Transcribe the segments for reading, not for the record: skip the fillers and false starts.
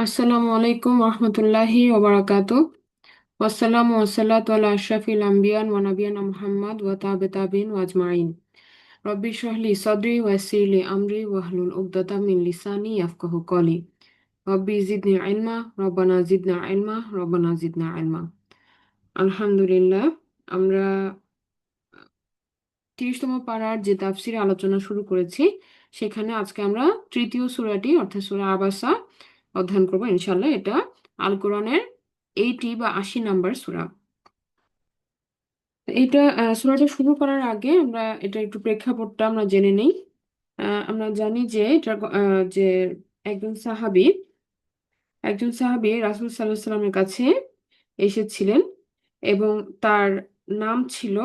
আসসালামু আলাইকুম রহমতুল্লাহি ওবারাকাতু। ওয়াসসালামু ওয়াসসালাতু আলা আশরাফিল আম্বিয়ান ওয়া নাবিয়ানা মুহাম্মদ ওয়া তাবিন ওয়া আজমাইন। রব্বি ইশরাহ লি সাদরি ওয়া ইয়াসসির লি আমরি ওয়াহলুল উকদাতাম মিন লিসানি ইয়াফকাহু কওলি। রব্বি জিদনি ইলমা, রব্বানা জিদনা ইলমা, রব্বানা জিদনা ইলমা। আলহামদুলিল্লাহ, আমরা 30তম পারার যে তাফসিরে আলোচনা শুরু করেছি, সেখানে আজকে আমরা তৃতীয় সূরাটি অর্থাৎ সূরা আবাসা অধ্যয়ন করবো ইনশাল্লাহ। এটা আল কোরআনের 80 বা 80 নাম্বার সূরা। এইটা সূরাটা শুরু করার আগে আমরা এটা একটু প্রেক্ষাপটটা আমরা জেনে নেই। আমরা জানি যে এটা যে একজন সাহাবী একজন সাহাবী রাসূল সাল্লাল্লাহু আলাইহি সাল্লামের কাছে এসেছিলেন এবং তার নাম ছিল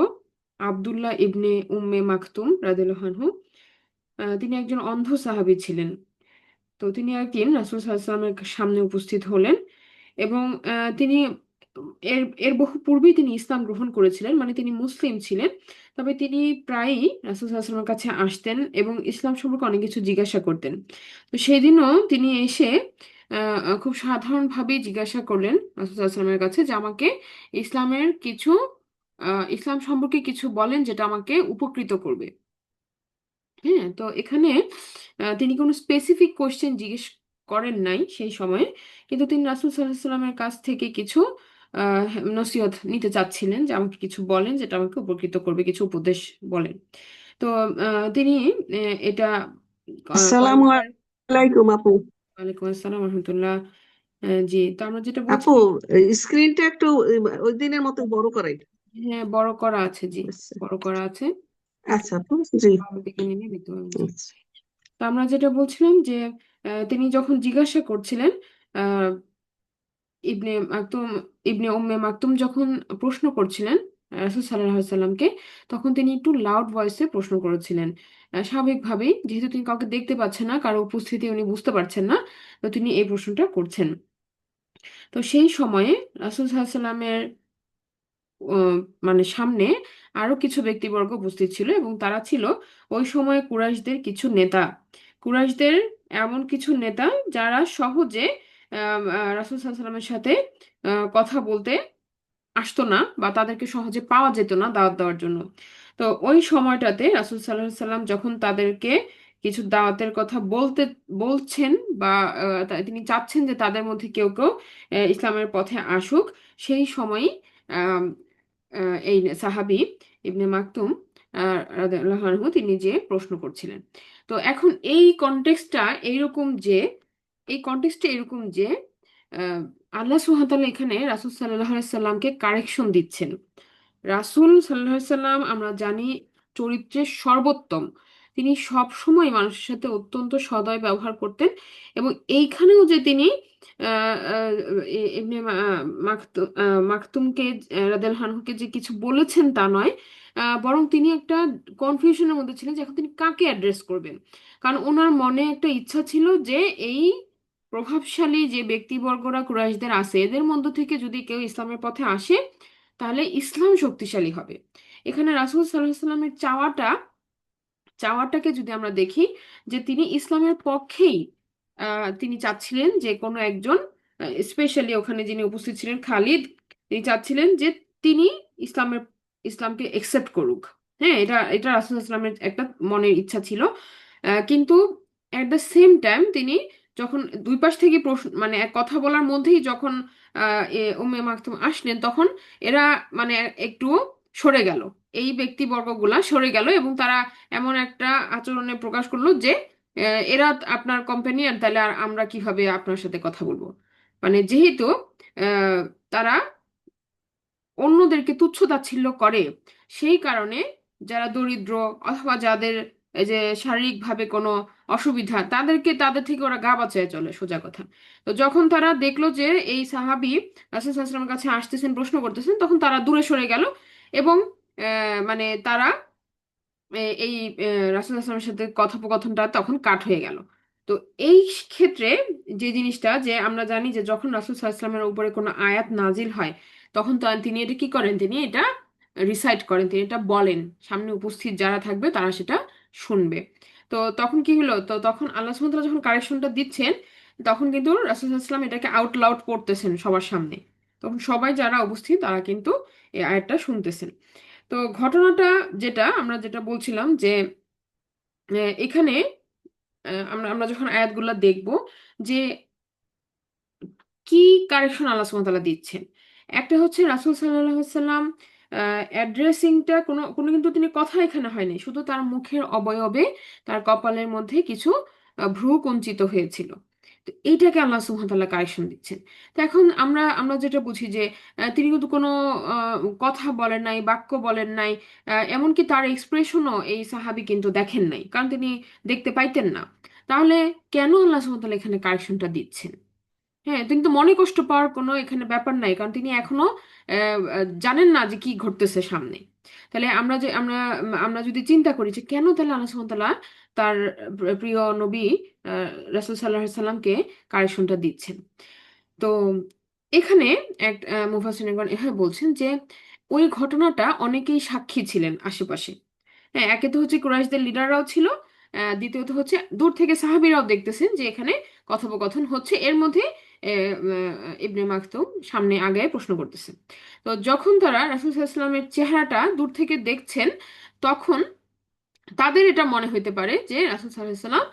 আব্দুল্লাহ ইবনে উম্মে মাকতুম রাদিয়াল্লাহু আনহু। তিনি একজন অন্ধ সাহাবী ছিলেন। তো তিনি একদিন রাসূল সাল্লাল্লাহু আলাইহি সাল্লামের সামনে উপস্থিত হলেন এবং তিনি এর এর বহু পূর্বেই তিনি ইসলাম গ্রহণ করেছিলেন, মানে তিনি মুসলিম ছিলেন। তবে তিনি প্রায়ই রাসূল সাল্লাল্লাহু আলাইহি ওয়াসাল্লামের কাছে আসতেন এবং ইসলাম সম্পর্কে অনেক কিছু জিজ্ঞাসা করতেন। তো সেদিনও তিনি এসে খুব সাধারণভাবেই জিজ্ঞাসা করলেন রাসূল সাল্লাল্লাহু আলাইহি ওয়াসাল্লামের কাছে যে আমাকে ইসলামের কিছু ইসলাম সম্পর্কে কিছু বলেন যেটা আমাকে উপকৃত করবে। হ্যাঁ, তো এখানে তিনি কোনো স্পেসিফিক কোশ্চেন জিজ্ঞেস করেন নাই সেই সময়ে, কিন্তু তিনি রাসূল সাল্লাল্লাহু আলাইহি সাল্লামের কাছ থেকে কিছু নসিহত নিতে চাচ্ছিলেন যে আমাকে কিছু বলেন যেটা আমাকে উপকৃত করবে, কিছু উপদেশ বলেন। তো তিনি এটা আসসালামু কয়েকবার। আলাইকুম আপু। ওয়ালাইকুম আসসালাম রহমতুল্লাহ। জি, তো আমরা যেটা আপু, বলছিলাম। স্ক্রিনটা একটু ওই দিনের মতো বড় করাই। হ্যাঁ, বড় করা আছে, জি, আচ্ছা বড় করা আছে। একটু আচ্ছা আপু, জি। বাম দিকে নিলে দেখতে পাবেন, জি। আচ্ছা। তো আমরা যেটা বলছিলাম যে তিনি যখন জিজ্ঞাসা করছিলেন, আহ, ইবনে মাকতুম ইবনে উম্মে মাকতুম যখন প্রশ্ন করছিলেন রাসূল সাল্লাল্লাহু আলাইহি সাল্লামকে, তখন তিনি একটু লাউড ভয়েসে প্রশ্ন করেছিলেন। স্বাভাবিকভাবেই, যেহেতু তিনি কাউকে দেখতে পাচ্ছেন না, কারো উপস্থিতি উনি বুঝতে পারছেন না, তো তিনি এই প্রশ্নটা করছেন। তো সেই সময়ে রাসূল সাল্লাল্লাহু আলাইহি সাল্লামের আহ, মানে সামনে আরো কিছু ব্যক্তিবর্গ উপস্থিত ছিল এবং তারা ছিল ওই সময় কুরাইশদের কিছু নেতা। কুরাইশদের এমন কিছু নেতা যারা সহজে রাসূল সাল্লাল্লাহু আলাইহি সাল্লামের সাথে কথা বলতে আসতো না বা তাদেরকে সহজে পাওয়া যেত না দাওয়াত দেওয়ার জন্য। তো ওই সময়টাতে রাসূল সাল্লাল্লাহু আলাইহি সাল্লাম যখন তাদেরকে কিছু দাওয়াতের কথা বলছেন বা তিনি চাচ্ছেন যে তাদের মধ্যে কেউ কেউ ইসলামের পথে আসুক, সেই সময়ই আম, এই সাহাবী ইবনে মাকতুম রাদিয়াল্লাহু আনহু তিনি যে প্রশ্ন করছিলেন। তো এখন এই কনটেক্সটটা এরকম যে আহ, আল্লাহ সুবহানাহু ওয়া তাআলা এখানে রাসূল সাল্লাল্লাহু আলাইহি সাল্লামকে কারেকশন দিচ্ছেন। রাসূল সাল্লাল্লাহু আলাইহি সাল্লাম আমরা জানি চরিত্রের সর্বোত্তম। তিনি সব সময় মানুষের সাথে অত্যন্ত সদয় ব্যবহার করতেন এবং এইখানেও যে তিনি এমনি মাকতুমকে রাদিয়াল্লাহু আনহুকে যে কিছু বলেছেন তা নয়, বরং তিনি একটা কনফিউশনের মধ্যে ছিলেন যে এখন তিনি কাকে অ্যাড্রেস করবেন। কারণ ওনার মনে একটা ইচ্ছা ছিল যে এই প্রভাবশালী যে ব্যক্তিবর্গরা কুরাইশদের আছে এদের মধ্য থেকে যদি কেউ ইসলামের পথে আসে তাহলে ইসলাম শক্তিশালী হবে। এখানে রাসূল সাল্লাল্লাহু আলাইহি সাল্লামের চাওয়াটাকে যদি আমরা দেখি, যে তিনি ইসলামের পক্ষেই তিনি চাচ্ছিলেন যে কোনো একজন, স্পেশালি ওখানে যিনি উপস্থিত ছিলেন খালিদ, তিনি চাচ্ছিলেন যে তিনি ইসলামের ইসলামকে একসেপ্ট করুক। হ্যাঁ, এটা এটা রাসূল সাল্লাল্লাহু আলাইহি সাল্লামের একটা মনের ইচ্ছা ছিল। কিন্তু এট দ্য সেম টাইম তিনি যখন দুই পাশ থেকে প্রশ্ন মানে এক কথা বলার মধ্যেই যখন উম্মে মাকতুম আসলেন, তখন এরা মানে একটু সরে গেল, এই ব্যক্তিবর্গগুলা সরে গেল এবং তারা এমন একটা আচরণে প্রকাশ করলো যে এরা আপনার কম্পেনিয়ন, তাহলে আর আমরা কিভাবে আপনার সাথে কথা বলবো। মানে যেহেতু তারা অন্যদেরকে তুচ্ছ তাচ্ছিল্য করে, সেই কারণে যারা দরিদ্র অথবা যাদের এই যে শারীরিকভাবে কোনো অসুবিধা, তাদের থেকে ওরা গা বাঁচায় চলে, সোজা কথা। তো যখন তারা দেখলো যে এই সাহাবী রাসূল সাল্লাল্লাহু আলাইহি ওয়াসাল্লামের কাছে আসতেছেন, প্রশ্ন করতেছেন, তখন তারা দূরে সরে গেল এবং মানে তারা এই রাসূল সাল্লাল্লাহু আলাইহি ওয়াসাল্লামের সাথে কথোপকথনটা তখন কাট হয়ে গেল। তো এই ক্ষেত্রে যে জিনিসটা, যে আমরা জানি যে যখন রাসূল সাল্লাল্লাহু আলাইহি ওয়াসাল্লামের উপরে কোনো আয়াত নাজিল হয়, তখন তো তিনি এটা কি করেন, তিনি এটা রিসাইট করেন, তিনি এটা বলেন, সামনে উপস্থিত যারা থাকবে তারা সেটা শুনবে। তো তখন কি হলো, তো তখন আল্লাহ সুবহানাহু ওয়া তাআলা যখন কারেকশনটা দিচ্ছেন, তখন কিন্তু রাসূল সাল্লাল্লাহু আলাইহি ওয়াসাল্লাম এটাকে আউট লাউড পড়তেছেন সবার সামনে। তখন সবাই যারা উপস্থিত তারা কিন্তু এই আয়াতটা শুনতেছেন। তো ঘটনাটা যেটা আমরা যেটা বলছিলাম যে এখানে আমরা আমরা যখন আয়াতগুলা দেখব যে কি কারেকশন আল্লাহ সুবহানাহু ওয়া তাআলা দিচ্ছেন। একটা হচ্ছে রাসূল সাল্লাল্লাহু আলাইহি ওয়াসাল্লাম অ্যাড্রেসিংটা কোনো কোনো কিন্তু তিনি কথা এখানে হয়নি, শুধু তার মুখের অবয়বে তার কপালের মধ্যে কিছু ভ্রু কুঞ্চিত হয়েছিল। তো এইটাকে আল্লাহ সুবহানাহু ওয়া তাআলা কারেকশন দিচ্ছেন। তো এখন আমরা আমরা যেটা বুঝি যে তিনি কিন্তু কোনো কথা বলেন নাই, বাক্য বলেন নাই, এমনকি তার এক্সপ্রেশনও এই সাহাবী কিন্তু দেখেন নাই, কারণ তিনি দেখতে পাইতেন না। তাহলে কেন আল্লাহ সুবহানাহু ওয়া তাআলা এখানে কারেকশনটা দিচ্ছেন? হ্যাঁ, কিন্তু মনে কষ্ট পাওয়ার কোনো এখানে ব্যাপার নাই, কারণ তিনি এখনো জানেন না যে কি ঘটতেছে সামনে। তাহলে আমরা যদি চিন্তা করি যে কেন তাহলে আল্লাহ সুবহানাহু ওয়া তাআলা তার প্রিয় নবী রাসূল সাল্লাল্লাহু আলাইহি সাল্লামকে কারেকশনটা দিচ্ছেন। তো এখানে এক মুফাসসিরিনগণ এভাবে বলছেন যে ওই ঘটনাটা অনেকেই সাক্ষী ছিলেন আশেপাশে। হ্যাঁ, একে তো হচ্ছে কুরাইশদের লিডাররাও ছিল, দ্বিতীয়ত হচ্ছে দূর থেকে সাহাবীরাও দেখতেছেন যে এখানে কথোপকথন হচ্ছে। এর মধ্যে ইবনে মাকতুম সামনে আগায় প্রশ্ন করতেছেন। তো যখন তারা রাসূল সাল্লাল্লাহু আলাইহি ওয়াসাল্লামের চেহারাটা দূর থেকে দেখছেন, তখন তাদের এটা মনে হইতে পারে যে রাসূল সাল্লাল্লাহু আলাইহি ওয়াসাল্লাম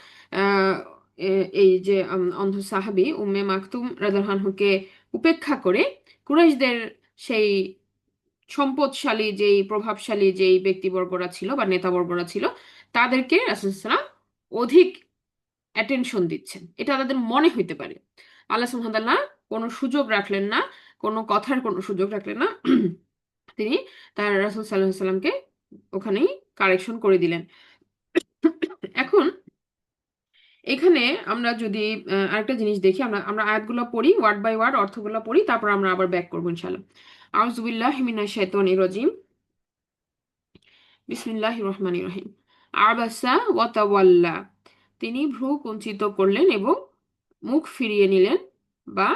এই যে অন্ধ সাহাবী উম্মে মাকতুম রাদিয়াল্লাহু আনহুকে উপেক্ষা করে কুরাইশদের সেই সম্পদশালী যেই প্রভাবশালী যেই ব্যক্তিবর্গরা ছিল বা নেতাবর্গরা ছিল, তাদেরকে রাসূলুল্লাহ অধিক অ্যাটেনশন দিচ্ছেন, এটা তাদের মনে হইতে পারে। আল্লাহ সুবহানাহু ওয়া তাআলা কোনো সুযোগ রাখলেন না, কোনো কথার কোনো সুযোগ রাখলেন না। তিনি তার রাসূল সাল্লাল্লাহু আলাইহি সাল্লামকে ওখানেই কারেকশন করে দিলেন। এখন এখানে আমরা যদি আরেকটা জিনিস দেখি, আমরা আমরা আয়াতগুলো পড়ি, ওয়ার্ড বাই ওয়ার্ড অর্থগুলো পড়ি, তারপর আমরা আবার ব্যাক করবো ইনশাআল্লাহ। আউযু বিল্লাহি মিনাশ শাইতানির রাজিম। বিসমিল্লাহির রহমানির রহিম। আবাসা ওয়া তাওয়াল্লা, তিনি ভ্রু কুঞ্চিত করলেন এবং মুখ ফিরিয়ে নিলেন, বা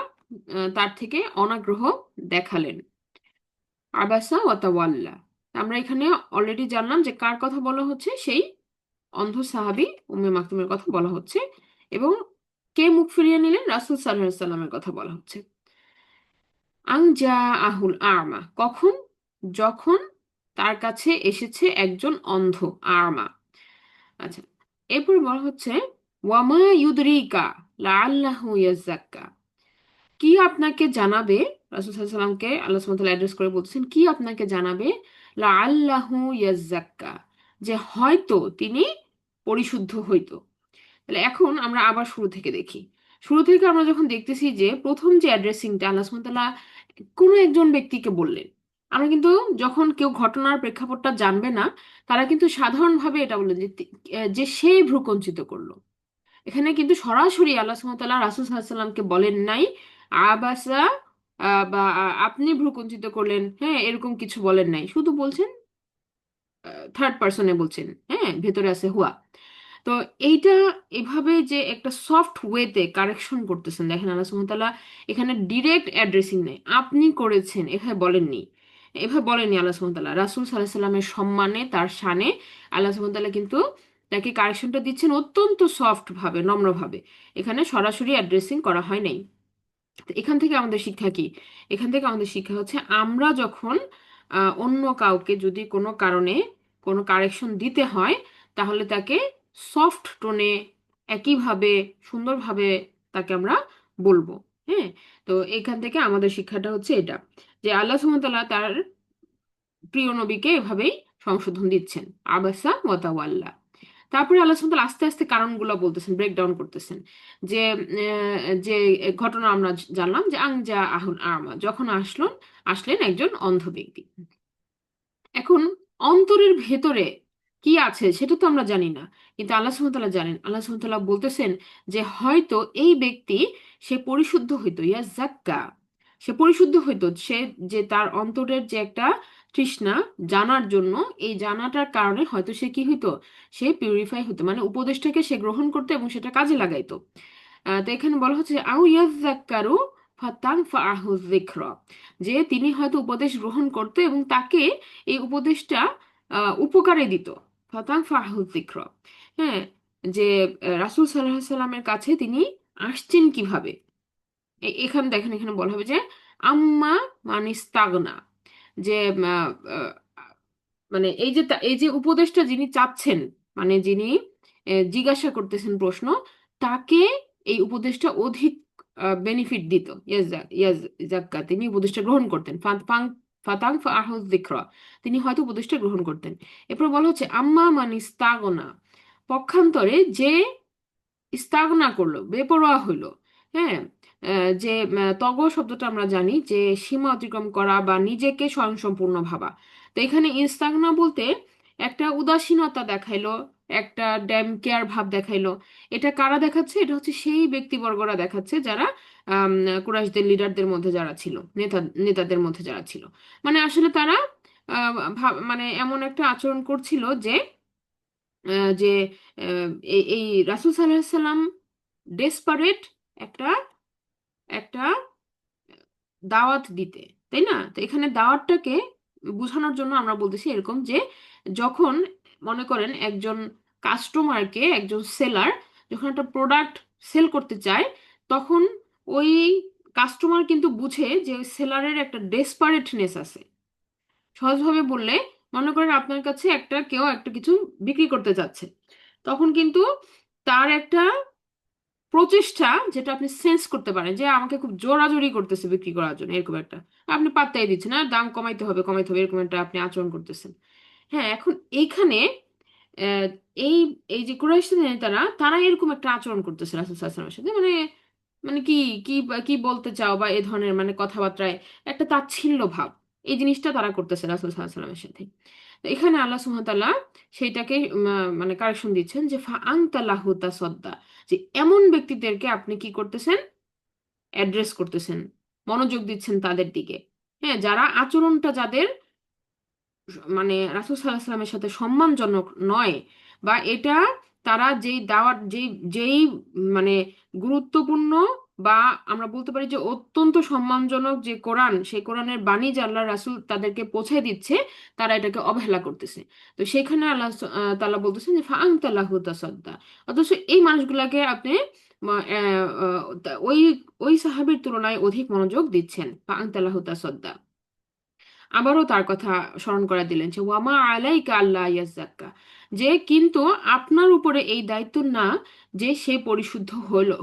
তার থেকে অনাগ্রহ দেখালেন। আবাসা ওয়া তাওয়াল্লা, আমরা এখানে অলরেডি জানলাম যে কার কথা বলা হচ্ছে, সেই অন্ধ সাহাবী উম্মে মাকতুমের কথা বলা হচ্ছে। এবং কে মুখ ফিরিয়ে নিলেন? রাসূল সাল্লাল্লাহু আলাইহি সাল্লামের কথা বলা হচ্ছে। আং জা আহুল আমা, কখন? যখন তার কাছে এসেছে একজন অন্ধ, আমা। আচ্ছা, এরপর বলা হচ্ছে ওয়ামা ইউদরিকা লাআল্লাহু ইয়াযাক্কা, কি আপনাকে জানাবে? রাসূল সাল্লাল্লাহু আলাইহি সাল্লামকে আল্লাহ সুবহানাহু ওয়া তাআলা অ্যাড্রেস করে বলছেন কি আপনাকে জানাবে? লাআল্লাহু ইয়াযাক্কা, যে হয়তো তিনি পরিশুদ্ধ হইতো। তাহলে এখন আমরা আবার শুরু থেকে দেখি। শুরু থেকে আমরা যখন দেখতেছি যে প্রথম যে অ্যাড্রেসিংটা আল্লাহ সুবহানাহু ওয়া তাআলা কোনো একজন ব্যক্তিকে বললেন, আমরা কিন্তু যখন কেউ ঘটনার প্রেক্ষাপটটা জানবে না, তারা কিন্তু সাধারণভাবে এটা বললেন যে যে সে ভ্রুকুঞ্চিত করলো। এখানে কিন্তু সরাসরি আল্লাহ সুবহানাহু ওয়া তাআলা রাসূল সাল্লাল্লাহু আলাইহি সাল্লামকে বলেন নাই আবাসা, বা আপনি ভ্রুকুঞ্চিত করলেন, হ্যাঁ, এরকম কিছু বলেন নাই, শুধু বলছেন থার্ড পার্সনে বলছেন, হ্যাঁ, ভেতরে আছে হুয়া। তো এইটা এভাবে যে একটা সফট ওয়েতে কারেকশন করতেছেন, দেখেন আল্লাহ সুবহানাহু ওয়া তাআলা এখানে ডিরেক্ট অ্যাড্রেসিং নেই, আপনি করেছেন এভাবে বলেননি। এভাবে বলেননি আল্লাহ সুবহানাহু ওয়া তাআলা রাসূল সাল্লাল্লাহু আলাইহি সাল্লামের সম্মানে, তার শানে আল্লাহ সুবহানাহু ওয়া তাআলা কিন্তু তাকে কারেকশনটা দিচ্ছেন অত্যন্ত সফট ভাবে, নম্র ভাবে। এখানে সরাসরি অ্যাড্রেসিং করা হয় নাই। তো এখান থেকে আমাদের শিক্ষা কি? এখান থেকে আমাদের শিক্ষা হচ্ছে আমরা যখন অন্য কাউকে যদি কোনো কারণে কোনো কারেকশন দিতে হয়, তাহলে তাকে সফট টোনে একইভাবে সুন্দরভাবে তাকে আমরা বলবো। হ্যাঁ, তো এখান থেকে আমাদের শিক্ষাটা হচ্ছে এটা, যে আল্লাহ সুবহানাহু ওয়া তাআলা তার প্রিয় নবীকে এভাবেই সংশোধন দিচ্ছেন। আবাসা ওয়া তাওয়াল্লা। তারপরে আল্লাহ সুবহানাহু ওয়া তাআলা আস্তে আস্তে কারণগুলো বলতেছেন, ব্রেক ডাউন করতেছেন। যে যে ঘটনা আমরা জানলাম যে আংজা আহুল আমা, যখন আসলেন একজন অন্ধ ব্যক্তি। এখন অন্তরের ভেতরে কি আছে সেটা তো আমরা জানি না, কিন্তু আল্লাহ সুবহানাহু ওয়া তাআলা জানেন। আল্লাহ সুবহানাহু ওয়া তাআলা বলতেছেন যে হয়তো এই ব্যক্তি সে পরিশুদ্ধ হইতো, ইয়া জাক্কা, সে পরিশুদ্ধ হইতো, সে যে তার অন্তরের যে একটা তৃষ্ণা জানার জন্য, এই জানাটার কারণে হয়তো সে কি হইতো, সে পিউরিফাই হতো, মানে উপদেশটাকে সে গ্রহণ করতো এবং সেটা কাজে লাগাইতো। তো এখানে বলা হচ্ছে আউ ইয়াযাক্কারু ফাতানফাআহু যিকরা, যে তিনি হয়তো উপদেশ গ্রহণ করতো এবং তাকে এই উপদেশটা উপকারে দিত। ফাতানফাআহু যিকরা, হ্যাঁ, যে রাসূল সাল্লাল্লাহু আলাইহি সাল্লামের কাছে তিনি আসছেন কিভাবে? এখানে দেখেন, এখানে বলা হবে যে আম্মা মানিস্তাগনা, যে আহ, আহ, মানে এই যে উপদেশটা যিনি চাচ্ছেন, মানে যিনি জিজ্ঞাসা করতেছেন প্রশ্ন, তাকে এই উপদেশটা অধিক বেনিফিট দিত। ইয়াজাক্কা, তিনি উপদেশটা গ্রহণ করতেন। ফাতাং ফাআহুয যিকরা, তিনি হয়তো উপদেশটা গ্রহণ করতেন। এরপর বলা হচ্ছে আম্মা মানিস্তাগনা, পক্ষান্তরে যে ইস্তাগনা করলো, বেপরোয়া হইলো। হ্যাঁ, যে তগ শব্দটা আমরা জানি যে সীমা অতিক্রম করা বা নিজেকে স্বয়ংসম্পূর্ণ ভাবা। তো এখানে ইস্তাগনা বলতে একটা উদাসীনতা দেখাইলো, একটা ড্যাম কেয়ার ভাব দেখাইলো। এটা কারা দেখাচ্ছে? এটা হচ্ছে সেই ব্যক্তিবর্গরা দেখাচ্ছে যারা আম, কুরাইশদের লিডারদের মধ্যে যারা ছিল, নেতাদের মধ্যে যারা ছিল। মানে আসলে তারা মানে এমন একটা আচরণ করছিল যে যে এই রাসূল সাল্লাল্লাহু আলাইহি সাল্লাম ডেসপারেট একটা একটা দাওয়াত দিতে, তাই না? তো এখানে দাওয়াতটাকে বোঝানোর জন্য আমরা বলতেছি এরকম যে যখন মনে করেন একজন কাস্টমারকে, একজন সেলার যখন একটা প্রোডাক্ট সেল করতে চায়, তখন ওই কাস্টমার কিন্তু বুঝে যে সেলারের একটা ডেসপারেটনেস আছে। সহজভাবে বললে, মনে করেন আপনার কাছে কেউ একটা কিছু বিক্রি করতে চাচ্ছে, তখন কিন্তু তার একটা প্রচেষ্টা, যেটা আপনি সেন্স করতে পারেন যে আমাকে খুব জোরাজোরি করতেছে বিক্রি করার জন্য, এরকম একটা, আপনি পাত্তাই দিচ্ছেন না, দাম কমাইতে হবে কমাইতে হবে, এরকম একটা আপনি আচরণ করতেছেন। হ্যাঁ, এখন এইখানে আহ, এই এই যে কুরাইশদের নেতারা, তারা এরকম একটা আচরণ করতেছে রাসূল সাল্লাল্লাহু আলাইহি ওয়াসাল্লামের সাথে, মানে মানে কি কি কি বলতে চাও, বা এ ধরনের মানে কথাবার্তায় একটা তাচ্ছিল্য ভাব, এই জিনিসটা তারা করতেছে রাসূল সাল্লাল্লাহু আলাইহি ওয়াসাল্লামের সাথে। তো এখানে আল্লাহ সুবহানাহু ওয়া তাআলা সেইটাকে মানে কারেকশন দিচ্ছেন যে ফা আনতা লাহু তাসাদ্দা, যে এমন ব্যক্তিদেরকে আপনি কি করতেছেন, অ্যাড্রেস করতেছেন, মনোযোগ দিচ্ছেন তাদের দিকে। হ্যাঁ, যারা আচরণটা যাদের মানে রাসূল সাল্লাল্লাহু আলাইহি ওয়াসাল্লামের সাথে সম্মানজনক নয়, বা এটা তারা যেই দাওয়াত যেই মানে গুরুত্বপূর্ণ, বা আমরা বলতে পারি যে অত্যন্ত সম্মানজনক যে কোরআন, সেই কোরআনের বাণী যে আল্লাহ রাসূল তাদেরকে পৌঁছে দিচ্ছে, তারা এটাকে অবহেলা করতেছে। তো সেখানে আল্লাহ তাআলা বলতেছেন যে ফাআনতা লাহু তাসাদ্দা, অথচ এই মানুষগুলাকে আপনি ওই ওই সাহাবীর তুলনায় অধিক মনোযোগ দিচ্ছেন। ফাআনতা লাহু তাসাদ্দা। আবারও তার কথা স্মরণ করা দিলেন যে ওয়ামা আলাইকা আল্লাহ ইয়াজ্জাক্কা, যে কিন্তু আপনার উপরে এই দায়িত্ব না যে সে পরিশুদ্ধ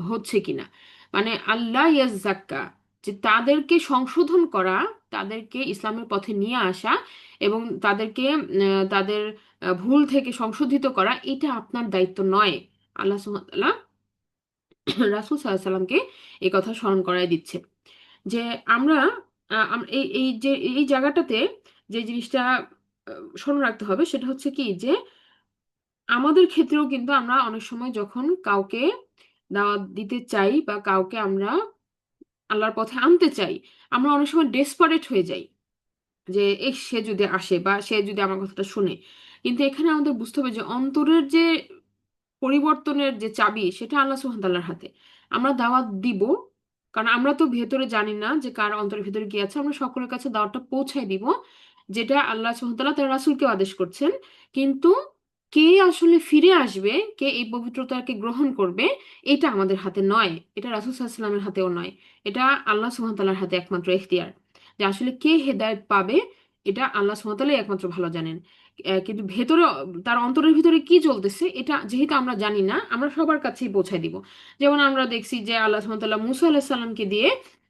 হচ্ছে কিনা, মানে আল্লাহ ইয়াজ্জাক্কা, যে তাদেরকে সংশোধন করা, তাদেরকে ইসলামের পথে নিয়ে আসা, এবং তাদেরকে তাদের ভুল থেকে সংশোধিত করা, এটা আপনার দায়িত্ব নয়। আল্লাহ সুবহানাহু ওয়া তাআলা রাসূল সাল্লাল্লাহু আলাইহি সাল্লামকে এই কথা স্মরণ করায় দিচ্ছে যে আমরা এই এই যে এই জায়গাটাতে যে জিনিসটা স্মরণ রাখতে হবে সেটা হচ্ছে কি, যে আমাদের ক্ষেত্রেও কিন্তু আমরা অনেক সময় যখন কাউকে দাওয়াত দিতে চাই বা কাউকে আমরা আল্লাহর পথে আনতে চাই, আমরা অনেক সময় ডেসপারেট হয়ে যাই যে সে যদি আসে বা সে যদি আমার কথাটা শুনে। কিন্তু এখানে আমাদের বুঝতে হবে যে অন্তরের যে পরিবর্তনের যে চাবি, সেটা আল্লাহ সুবহানাহু ওয়া তাআলার হাতে। আমরা দাওয়াত দিব, কারণ আমরা তো ভেতরে জানি না যে কার অন্তরের ভেতরে কি আছে, আমরা সকলের কাছে দাওয়াতটা পৌঁছায় দিব, যেটা আল্লাহ সুবহানাহু ওয়া তাআলা তার রাসূলকে আদেশ করছেন। কিন্তু কে আসলে ফিরে আসবে, কে এই পবিত্রতাকে গ্রহণ করবে, এটা আমাদের হাতে নয়, এটা রাসূল সাল্লাল্লাহু আলাইহি ওয়াসাল্লামের হাতেও নয়। এটা আল্লাহ সুবহানাহু ওয়া তাআলার হাতে একমাত্র এখতিয়ার, যে আসলে কে হেদায়েত পাবে, এটা আল্লাহ সুবহানাহু ওয়া তাআলাই একমাত্র ভালো জানেন। কিন্তু ভেতরে, তার অন্তরের ভিতরে কি চলতেছে, এটা যেহেতু আমরা জানি না, আমরা সবার কাছেই পৌঁছায় দিব। যেমন আমরা দেখছি যে আল্লাহ সুবহানাহু ওয়া তাআলা মুসা আলাইহিস সালামকে দিয়ে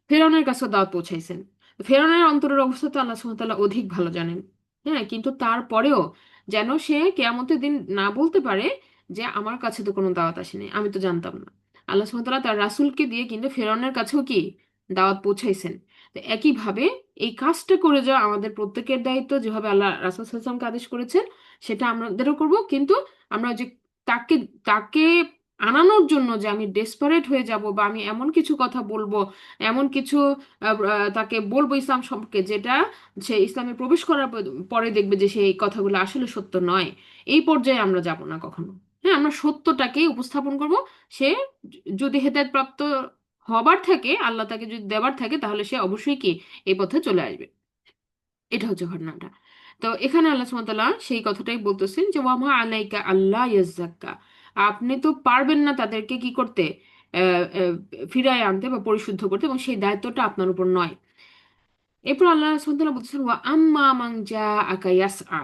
ফেরাউনের কাছে দাওয়াত পৌঁছাইছেন। ফেরাউনের অন্তরের অবস্থা তো আল্লাহ সুবহানাহু ওয়া তাআলা অধিক ভালো জানেন। হ্যাঁ, কিন্তু তারপরেও যেন সে কিয়ামতের দিন না বলতে পারে যে আমার কাছে তো কোনো দাওয়াত আসেনি, আমি তো জানতাম না। আল্লাহ সুবহানাহু ওয়া তাআলা তার রাসূলকে দিয়ে কিন্তু ফেরাউনের কাছেও কি দাওয়াত পৌঁছাইছেন। তো একইভাবে এই কাজটা করে যাওয়া আমাদের প্রত্যেকের দায়িত্ব, যেভাবে আল্লাহ রাসূল সাল্লাল্লাহু আলাইহি ওয়াসাল্লামকে আদেশ করেছেন সেটা আমাদেরও করব। কিন্তু আমরা যে তাকে তাকে আনানোর জন্য যে আমি ডেসপারেট হয়ে যাব, বা আমি এমন কিছু কথা বলবো, এমন কিছু তাকে বলবো ইসলাম সম্পর্কে, যেটা সে ইসলামে প্রবেশ করার পরে দেখবে যে সেই কথাগুলো আসলে সত্য নয়, এই পর্যায়ে আমরা যাব না কখনো। হ্যাঁ, আমরা সত্যটাকেই উপস্থাপন করব। সে যদি হেদায়েত প্রাপ্ত হবার থাকে, আল্লাহ তাকে যদি দেবার থাকে, তাহলে সে অবশ্যই কি এই পথে চলে আসবে। এটা হচ্ছে ঘটনাটা। তো এখানে আল্লাহ সুবহানাহু ওয়া তাআলা সেই কথাটাই বলতেছেন যে ওয়ামা আলাইকা আল্লাহ ইয়াজ্জাক্কা, আপনি তো পারবেন না তাদেরকে কি করতে, ফিরায় আনতে বা পরিশুদ্ধ করতে, এবং সেই দায়িত্বটা আপনার উপর নয়। এরপর আল্লাহ সুবহানাহু ওয়া তাআলা বলছেন, ওয়া আম্মা মান জাআকা ইয়াসআ,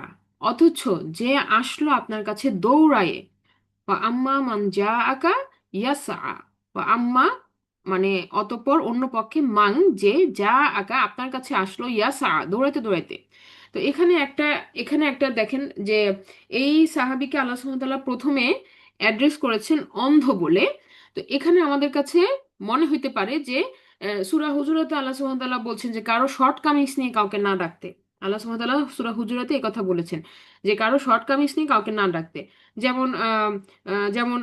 অথচ যে আসলো আপনার কাছে দৌড়ায়ে, বা আম্মা মান যা আকা ইয়াসা, বা আম্মা মানে অতঃপর, অন্য পক্ষে মাং যে যা আকা আপনার কাছে আসলো ইয়াসা দৌড়াইতে দৌড়াইতে। তো এখানে একটা দেখেন যে এই সাহাবীকে আল্লাহ সুবহানাহু ওয়া তাআলা প্রথমে অ্যাড্রেস করেছেন অন্ধ বলে। তো এখানে আমাদের কাছে মনে হইতে পারে যে সূরা হুজুরাতে আল্লাহ সুবহানাহু ওয়া তাআলা বলছেন যে কারো শর্ট কামিজ নিয়ে কাউকে না ডাকতে। আল্লাহ সুবহানাহু ওয়া তাআলা সূরা হুজুরাতে এই কথা বলেছেন যে কারো শর্ট কামিজ নিয়ে কাউকে না ডাকতে। যেমন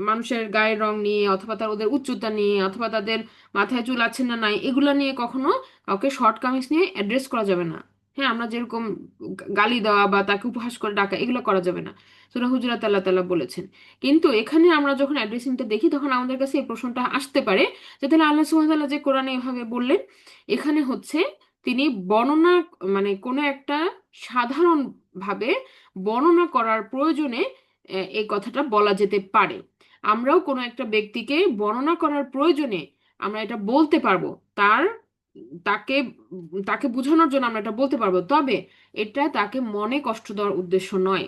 মানুষের গায়ের রং নিয়ে, অথবা তার ওদের উচ্চতা নিয়ে, অথবা তাদের মাথায় চুল আছে না নাই, এগুলা নিয়ে কখনো কাউকে শর্ট কামিজ নিয়ে অ্যাড্রেস করা যাবে না। হ্যাঁ, আমরা যেরকম গালি দেওয়া বা তাকে উপহাস করে ডাকা, এগুলো করা যাবে না। সূরা হুজুরাত আল্লাহ তাআলা বলেছেন। কিন্তু এখানে আমরা যখন অ্যাড্রেসিংটা দেখি, তখন আমাদের কাছে এই প্রশ্নটা আসতে পারে যে তাহলে আল্লাহ সুবহানাহু ওয়া তাআলা যে কোরআনে এভাবে বললেন, এখানে হচ্ছে তিনি বর্ণনা, মানে কোনো একটা সাধারণ ভাবে বর্ণনা করার প্রয়োজনে এই কথাটা বলা যেতে পারে। আমরাও কোনো একটা ব্যক্তিকে বর্ণনা করার প্রয়োজনে আমরা এটা বলতে পারবো, তার তাকে তাকে বোঝানোর জন্য আমরা এটা বলতে পারবো, তবে এটা তাকে মনে কষ্ট দেওয়ার উদ্দেশ্য নয়।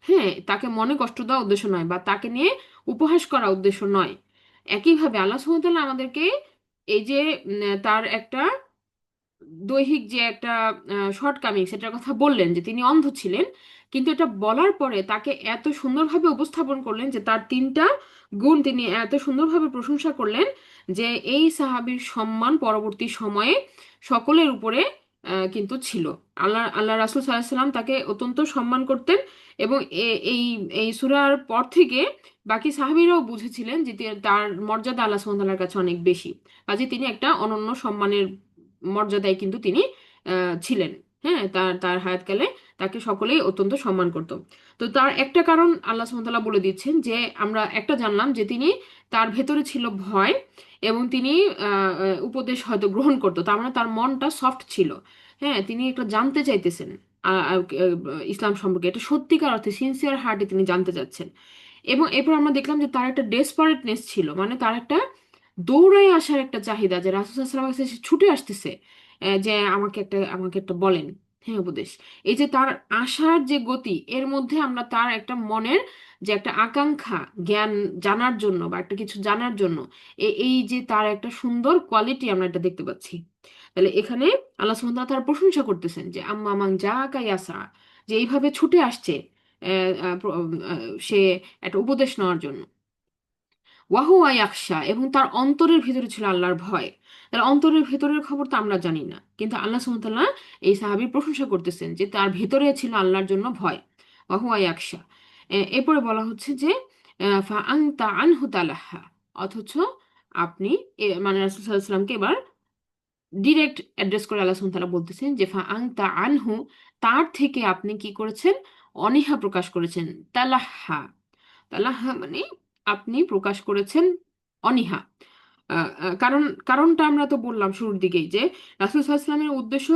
হ্যাঁ, তাকে মনে কষ্ট দেওয়ার উদ্দেশ্য নয়, বা তাকে নিয়ে উপহাস করা উদ্দেশ্য নয়। একইভাবে আল্লাহ সুবহানাহু ওয়া তাআলা আমাদেরকে এই যে তার একটা দৈহিক যে একটা শর্টকামিং, সেটার কথা বললেন যে তিনি অন্ধ ছিলেন, কিন্তু এটা বলার পরে তাকে এত সুন্দরভাবে উপস্থাপন করলেন যে তার তিনটা গুণ তিনি এত সুন্দরভাবে প্রশংসা করলেন যে এই সাহাবীর সম্মান পরবর্তী সময়ে সকলের উপরে কিন্তু ছিল। আল্লাহ রাসূল সাল্লাল্লাহু আলাইহি সাল্লাম তাকে অত্যন্ত সম্মান করতেন, এবং এই এই সূরার পর থেকে বাকি সাহাবীরাও বুঝেছিলেন যে তার মর্যাদা আল্লাহ সুবহানাহু ওয়া তাআলার কাছে অনেক বেশি, কাজে তিনি একটা অনন্য সম্মানের মর্যাদায় কিন্তু তিনি ছিলেন। হ্যাঁ, তার তার হায়াতকালে তাকে সকলেই অত্যন্ত সম্মান করত। তো তার একটা কারণ আল্লাহ সুবহানাহু ওয়া তাআলা বলে দিচ্ছেন যে আমরা একটা জানলাম যে তিনি, তার ভেতরে ছিল ভয়, এবং তিনি উপদেশ হয়তো গ্রহণ করতো, তার মানে তার মনটা সফট ছিল। হ্যাঁ, তিনি একটা জানতে চাইতেছেন ইসলাম সম্পর্কে, এটা সত্যিকার অর্থে সিনসিয়ার হার্টে তিনি জানতে চাচ্ছেন। এবং এরপর আমরা দেখলাম যে তার একটা ডেসপারেটনেস ছিল, মানে তার একটা দৌড়ায় আসার একটা চাহিদা, যে রাসূল সাল্লাল্লাহু আলাইহি ওয়াসাল্লামের কাছে সে ছুটে আসতেছে, যে আমাকে একটা বলেন, হ্যাঁ উপদেশ। এই যে তার আসার যে গতি, এর মধ্যে আমরা তার একটা মনের যে একটা আকাঙ্ক্ষা, জ্ঞান জানার জন্য বা একটা কিছু জানার জন্য, এই যে তার একটা সুন্দর কোয়ালিটি আমরা এটা দেখতে পাচ্ছি। তাহলে এখানে আল্লাহ সুবহানাহু ওয়া তাআলা তার প্রশংসা করতেছেন যে আম্মা মান জাআকা ইয়াসা, যে এইভাবে ছুটে আসছে সে একটা উপদেশ নেওয়ার জন্য। ওয়াহুয়া ইয়াখশা, এবং তার অন্তরের ভিতরে ছিল আল্লাহর ভয়। তার অন্তরের ভেতরের খবর তো আমরা জানি না, কিন্তু আল্লাহ সুবহানাহু ওয়া তাআলা এই সাহাবীর প্রশংসা করতেছেন যে তার ভেতরে ছিল আল্লাহর জন্য ভয়। ওয়াহুয়া ইয়াখশা। এরপরে বলা হচ্ছে যে ফা আনতা আনহু তালাহা, অথচ আপনি মানে রাসূল সাল্লাল্লাহু আলাইহি ওয়াসাল্লামকে এবার ডিরেক্ট অ্যাড্রেস করে আল্লাহ সুবহানাহু ওয়া তাআলা বলতেছেন যে ফা আনতা আনহু, তার থেকে আপনি কি করেছেন, অনীহা প্রকাশ করেছেন। তালাহা, তালাহা মানে আপনি প্রকাশ করেছেন অনীহা। কারণ কারণটা আমরা তো বললাম শুরুর দিকেই যে রাসূল সাল্লাল্লাহু আলাইহি ওয়াসাল্লামের উদ্দেশ্য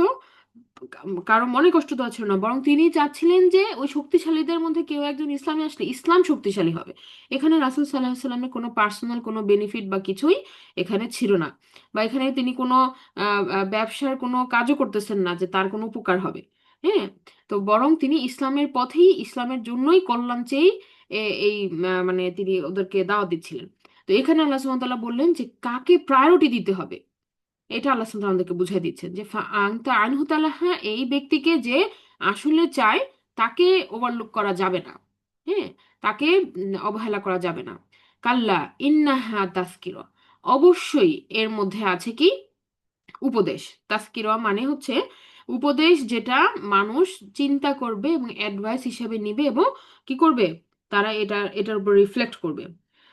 কারো মনে কষ্ট দেওয়া ছিল না, বরং তিনি চাচ্ছিলেন যে ওই শক্তিশালীদের মধ্যে কেউ একজন ইসলামে আসলে ইসলাম শক্তিশালী হবে। এখানে রাসূল সাল্লাল্লাহু আলাইহি ওয়াসাল্লামের কোনো পার্সোনাল কোনো বেনিফিট বা কিছুই এখানে ছিল না, বা এখানে তিনি কোনো ব্যবসার কোনো কাজও করতেছেন না যে তার কোনো উপকার হবে। হ্যাঁ, তো বরং তিনি ইসলামের পথেই, ইসলামের জন্যই কল্যাণ চেয়েই এই মানে তিনি ওদেরকে দাওয়াত দিচ্ছিলেন। তো এখানে আল্লাহ সুবহানাহু ওয়া তাআলা বললেন যে কাকে প্রায়োরিটি দিতে হবে, এটা আল্লাহ সুবহানাহু ওয়া তাআলা আমাদেরকে বুঝাই দিচ্ছেন যে আনতা আনহু তালাহা, এই ব্যক্তিকে যে আসলে চায় তাকে ওভারলুক করা যাবে না। হ্যাঁ, তাকে অবহেলা করা যাবে না। কাল্লা ইন্নাহা তাযকিরা, অবশ্যই এর মধ্যে আছে কি, উপদেশ। তাসকিরা মানে হচ্ছে উপদেশ, যেটা মানুষ চিন্তা করবে এবং অ্যাডভাইস হিসেবে নিবে, এবং কি করবে, তারা এটার উপর রিফ্লেক্ট করবে।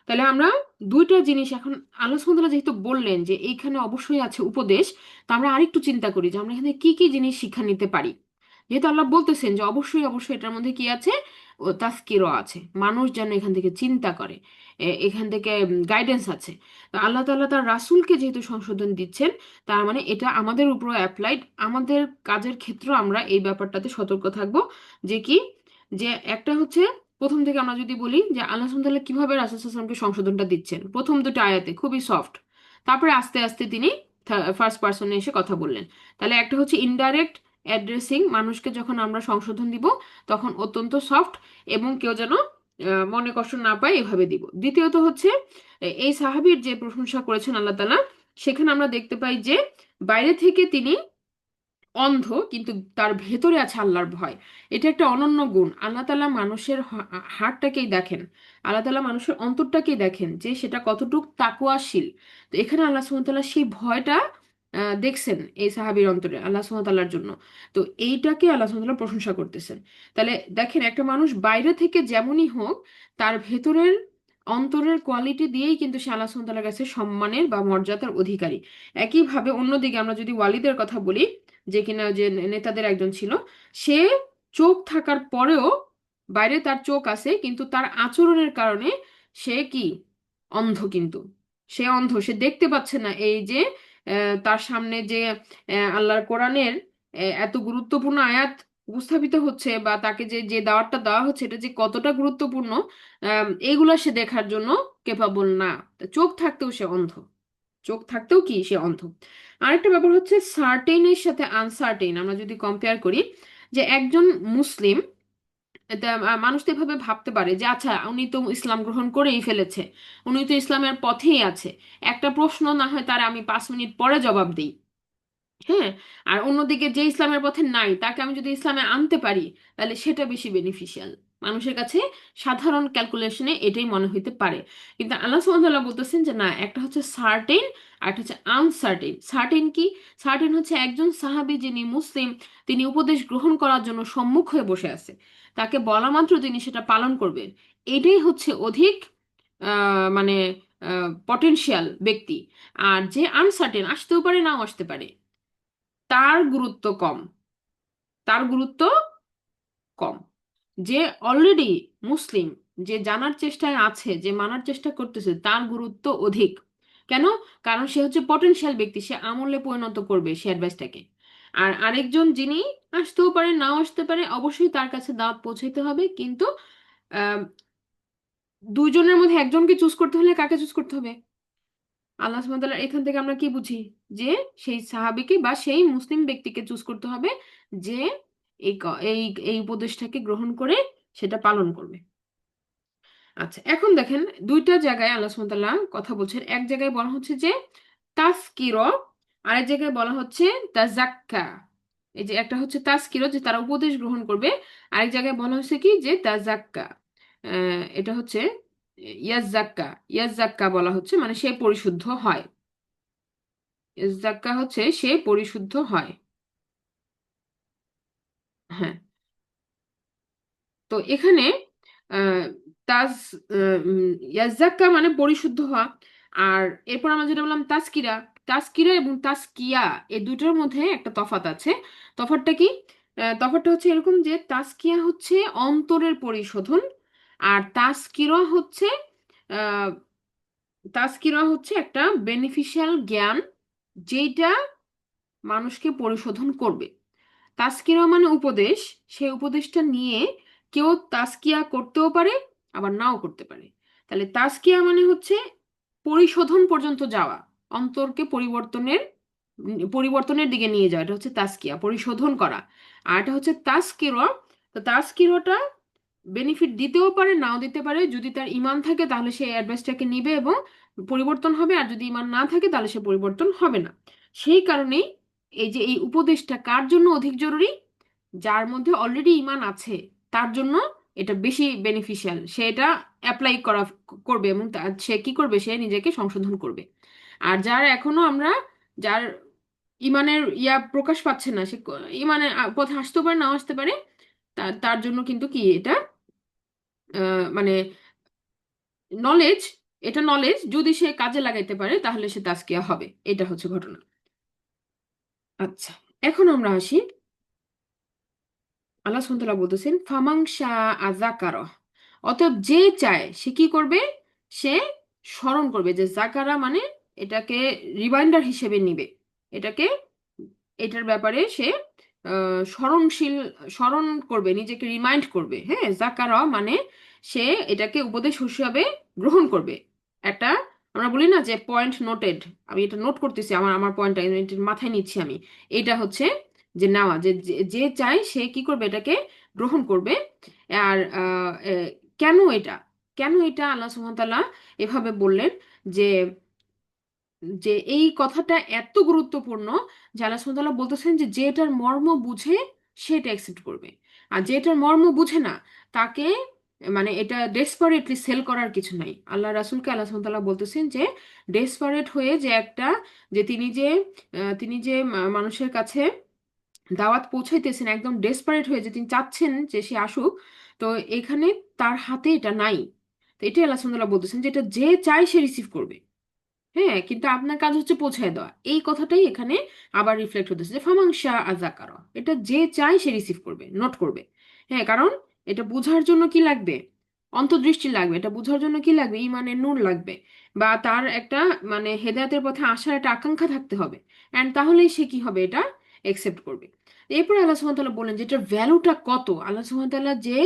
তাহলে আমরা দুইটা জিনিস এখন, আল্লাহ সুবহানাহু ওয়া তাআলা যেহেতু বললেন যে এইখানে অবশ্যই আছে উপদেশ, তো আমরা আরেকটু চিন্তা করি যে আমরা এখানে কি কি জিনিস শিক্ষা নিতে পারি। যেহেতু আল্লাহ বলতেছেন যে অবশ্যই অবশ্যই এটার মধ্যে কি আছে, ও তাসকিরও আছে, মানুষ যেন এখান থেকে চিন্তা করে, এখান থেকে গাইডেন্স আছে। তো আল্লাহ তাআলা তার রাসূলকে যেহেতু সংশোধন দিচ্ছেন, তার মানে এটা আমাদের উপরও অ্যাপ্লাইড। আমাদের কাজের ক্ষেত্রে আমরা এই ব্যাপারটাতে সতর্ক থাকব, যে কি, যে একটা হচ্ছে প্রথম থেকে আমরা যদি বলি যে আল্লাহ সুবহানাহু ওয়া তাআলা কিভাবে রাসূল সাল্লাল্লাহু আলাইহি ওয়াসাল্লামকে সংশোধনটা দিচ্ছেন, প্রথম দুটো আয়াতে খুবই সফট, তারপরে আস্তে আস্তে তিনি ফার্স্ট পার্সনে এসে কথা বললেন। তাহলে একটা হচ্ছে ইনডাইরেক্ট অ্যাড্রেসিং, মানুষকে যখন আমরা সংশোধন দিব তখন অত্যন্ত সফট এবং কেউ যেন মনে কষ্ট না পায় এভাবে দিব। দ্বিতীয়ত হচ্ছে এই সাহাবীর যে প্রশংসা করেছেন আল্লাহ তাআলা, সেখানে আমরা দেখতে পাই যে বাইরে থেকে তিনি অন্ধ কিন্তু তার ভেতরে আছে আল্লাহর ভয়। এটা একটা অনন্য গুণ। আল্লাহ তাআলা মানুষের হার্টটাকেই দেখেন, আল্লাহ তাআলা মানুষের অন্তরটাকেই দেখেন যে সেটা কতটুকু তাকওয়াশীল। তো এখানে আল্লাহ সুবহানাহু ওয়া তাআলা সেই ভয়টা দেখছেন এই সাহাবীর অন্তরে আল্লাহ সুবহানাহু ওয়া তাআলার জন্য। তো এইটাকে আল্লাহ সুবহানাহু ওয়া তাআলা প্রশংসা করতেছেন। তাহলে দেখেন একটা মানুষ বাইরে থেকে যেমনই হোক, তার ভেতরের অন্তরের কোয়ালিটি দিয়েই কিন্তু সে আল্লাহ সুবহানাহু ওয়া তাআলার কাছে সম্মানের বা মর্যাদার অধিকারী। একইভাবে অন্যদিকে আমরা যদি ওয়ালিদের কথা বলি, যে কিনা যে নেতাদের একজন ছিল, সে চোখ থাকার পরেও, বাইরে তার চোখ আছে কিন্তু তার আচরণের কারণে সে কি অন্ধ, কিন্তু সে অন্ধ, সে দেখতে পাচ্ছে না এই যে তার সামনে যে আল্লাহর কোরআনের এত গুরুত্বপূর্ণ আয়াত উপস্থাপিত হচ্ছে বা তাকে যে যে দাওয়াতটা দেওয়া হচ্ছে এটা যে কতটা গুরুত্বপূর্ণ, এইগুলা সে দেখার জন্য কেপাবল না। তা চোখ থাকতেও সে অন্ধ, চোখ থাকতেও কি সে অন্ধ। আরেকটা ব্যাপার হচ্ছে সার্টেইনের সাথে আনসার্টেইন আমরা যদি কম্পেয়ার করি, যে একজন মুসলিম, এটা মানুষ তো এভাবে ভাবতে পারে যে আচ্ছা উনি তো ইসলাম গ্রহণ করেই ফেলেছে, উনি তো ইসলামের পথেই আছে, একটা প্রশ্ন না হয় তার আমি 5 মিনিট পরে জবাব দিই, হ্যাঁ, আর অন্যদিকে যে ইসলামের পথে নাই তাকে আমি যদি ইসলামে আনতে পারি তাহলে সেটা বেশি বেনিফিশিয়াল। মানুষের কাছে সাধারণ ক্যালকুলেশনে এটাই মনে হইতে পারে, কিন্তু আল্লাহ সুবহানাহু ওয়া তাআলা বলতেছেন যে না, একটা হচ্ছে সার্টেন আর একটা হচ্ছে আনসার্টেন। সার্টেন কি? সার্টেন হচ্ছে একজন সাহাবী যিনি মুসলিম, তিনি উপদেশ গ্রহণ করার জন্য সম্মুখ হয়ে বসে আছে, তাকে বলা মাত্র তিনি সেটা পালন করবেন। এটাই হচ্ছে অধিক মানে পটেনশিয়াল ব্যক্তি। আর যে আনসার্টেন, আসতেও পারে নাও আসতে পারে, তার গুরুত্ব কম, তার গুরুত্ব কম। যে অলরেডি মুসলিম, যে জানার চেষ্টায় আছে, যে মানার চেষ্টা করতেছে, তার গুরুত্ব অধিক। কেন? কারণ সে হচ্ছে পটেনশিয়াল ব্যক্তি, সে আমলে পরিণত করবে সে অ্যাডভাইসটাকে। আর আরেকজন যিনি আসতেও পারে নাও আসতে পারে, অবশ্যই তার কাছে দাওয়াত পৌঁছাইতে হবে, কিন্তু আহ দুইজনের মধ্যে একজনকে চুজ করতে হলে কাকে চুজ করতে হবে? আল্লাহ সুবহানাহু ওয়া তাআলা। এখান থেকে আমরা কি বুঝি? যে সেই সাহাবীকে বা সেই মুসলিম ব্যক্তিকে চুজ করতে হবে যে এই এই উপদেশটাকে গ্রহণ করে সেটা পালন করবে। আচ্ছা, এখন দেখেন দুইটা জায়গায় আল্লাহ সুবহানাহু ওয়া তাআলা কথা বলছেন। এক জায়গায় বলা হচ্ছে যে তাজকিরা, আরেক জায়গায় বলা হচ্ছে তাজাক্কা। এই যে একটা হচ্ছে তাজকিরা, যে তারা উপদেশ গ্রহণ করবে, আরেক জায়গায় বলা হচ্ছে কি যে তাজাক্কা। এটা হচ্ছে ইয়াজ্জাক্কা, ইয়াজ্জাক্কা বলা হচ্ছে মানে সে পরিশুদ্ধ হয়। ইজ্জাক্কা হচ্ছে সে পরিশুদ্ধ হয়। হ্যাঁ, তো এখানে আহ, তাজ ইয়াজ্জাক্কা মানে পরিশুদ্ধ হওয়া। আর এরপর আমরা যেটা বললাম তাজকিরা, তাজকিরা এবং তাজকিয়া, এই দুটোর মধ্যে একটা তফাৎ আছে। তফাৎটা কি? তফাৎটা হচ্ছে এরকম যে তাজকিয়া হচ্ছে অন্তরের পরিশোধন, আর তাজকিরা হচ্ছে আহ তাজকিরা হচ্ছে একটা বেনিফিশিয়াল জ্ঞান যেটা মানুষকে পরিশোধন করবে। তাস্কিরা মানে উপদেশ, সেই উপদেশটা নিয়ে কেউ তাস্কিয়া করতেও পারে আবার নাও করতে পারে। তাহলে তাস্কিয়া মানে হচ্ছে পরিশোধন পর্যন্ত যাওয়া, অন্তরকে পরিবর্তনের দিকে নিয়ে যাওয়া, এটা হচ্ছে তাস্কিয়া, পরিশোধন করা। আর এটা হচ্ছে তাস্কিরা। তো তাস্কিরাটা বেনিফিট দিতেও পারে নাও দিতে পারে, যদি তার ইমান থাকে তাহলে সে অ্যাডভাইসটাকে নিবে এবং পরিবর্তন হবে, আর যদি ইমান না থাকে তাহলে সে পরিবর্তন হবে না। সেই কারণেই এই যে এই উপদেশটা কার জন্য অধিক জরুরি? যার মধ্যে অলরেডি ইমান আছে তার জন্য এটা বেশি বেনিফিশিয়াল, সে এটা অ্যাপ্লাই করবে এবং সে কি করবে, সে নিজেকে সংশোধন করবে। আর যার এখনো আমরা, যার ইমানের প্রকাশ পাচ্ছে না, সে ইমানের পথে আসতেও পারে নাও আসতে পারে, তার তার জন্য কিন্তু কি এটা মানে নলেজ, এটা নলেজ যদি সে কাজে লাগাইতে পারে তাহলে সে তাজকিয়া হবে, এটা হচ্ছে ঘটনা। আচ্ছা, এখন আমরা আসি, আল্লাহ সুবহানাহু ওয়া তাআলা বলতেছেন ফামাং শাআ আযাকারা, অতএব যে চায় সে কি করবে, সে স্মরণ করবে। যে জাকারা মানে এটাকে রিমাইন্ডার হিসেবে নিবে, এটাকে, এটার ব্যাপারে সে স্মরণশীল, স্মরণ করবে, নিজেকে রিমাইন্ড করবে। হ্যাঁ, জাকারা মানে সে এটাকে উপদেশ হিসাবে গ্রহণ করবে। একটা, আমরা বলি না যে পয়েন্ট নোটেড, আমি এটা নোট করতেছি, আমার আমার পয়েন্টটা মাথায় নিচ্ছি আমি। এটা হচ্ছে যে নেওয়া, যে যে যে চায় সে কি করবে, এটাকে গ্রহণ করবে। আর কেন এটা, কেন এটা আল্লাহ সুবহানাহু ওয়া তাআলা এভাবে বললেন, যে যে এই কথাটা এত গুরুত্বপূর্ণ যে আল্লাহ সুবহানাহু ওয়া তাআলা বলতেছেন যে যে এটার মর্ম বুঝে সেটা অ্যাকসেপ্ট করবে, আর যে এটার মর্ম বুঝে না তাকে, মানে এটা ডেসপারেটলি সেল করার কিছু নাই। আল্লাহ রাসূলকে আল্লাহ সুবহানাহু ওয়া তাআলা বলতেছেন যে ডেসপারেট হয়ে, যে একটা, যে তিনি যে মানুষের কাছে দাওয়াত পৌঁছাইতেছেন, একদম ডেসপারেট হয়ে যে তিনি চাচ্ছেন যে সে আসুক, তো এখানে তার হাতে এটা নাই। তো এটাই আল্লাহ সুবহানাহু ওয়া তাআলা বলতেছেন যে এটা যে চায় সে রিসিভ করবে। হ্যাঁ, কিন্তু আপনার কাজ হচ্ছে পৌঁছায় দেওয়া, এই কথাটাই এখানে আবার রিফ্লেক্ট হতেছে যে ফামাংশা আযাকারা, এটা যে চায় সে রিসিভ করবে, নোট করবে। হ্যাঁ, কারণ এটা বোঝার জন্য কি লাগবে, অন্তর্দৃষ্টি লাগবে। এটা বোঝার জন্য কি লাগবে, ইমানের নূর লাগবে, বা তার একটা মানে হেদায়েতের পথে আসার একটা আকাঙ্ক্ষা থাকতে হবে, এন্ড তাহলেই সে কি হবে, এটা একসেপ্ট করবে। এরপরে আল্লাহ সুবহানাহু ওয়া তাআলা বলেন যে এটার ভ্যালুটা কত। আল্লাহ সুবহানাহু ওয়া তাআলা যে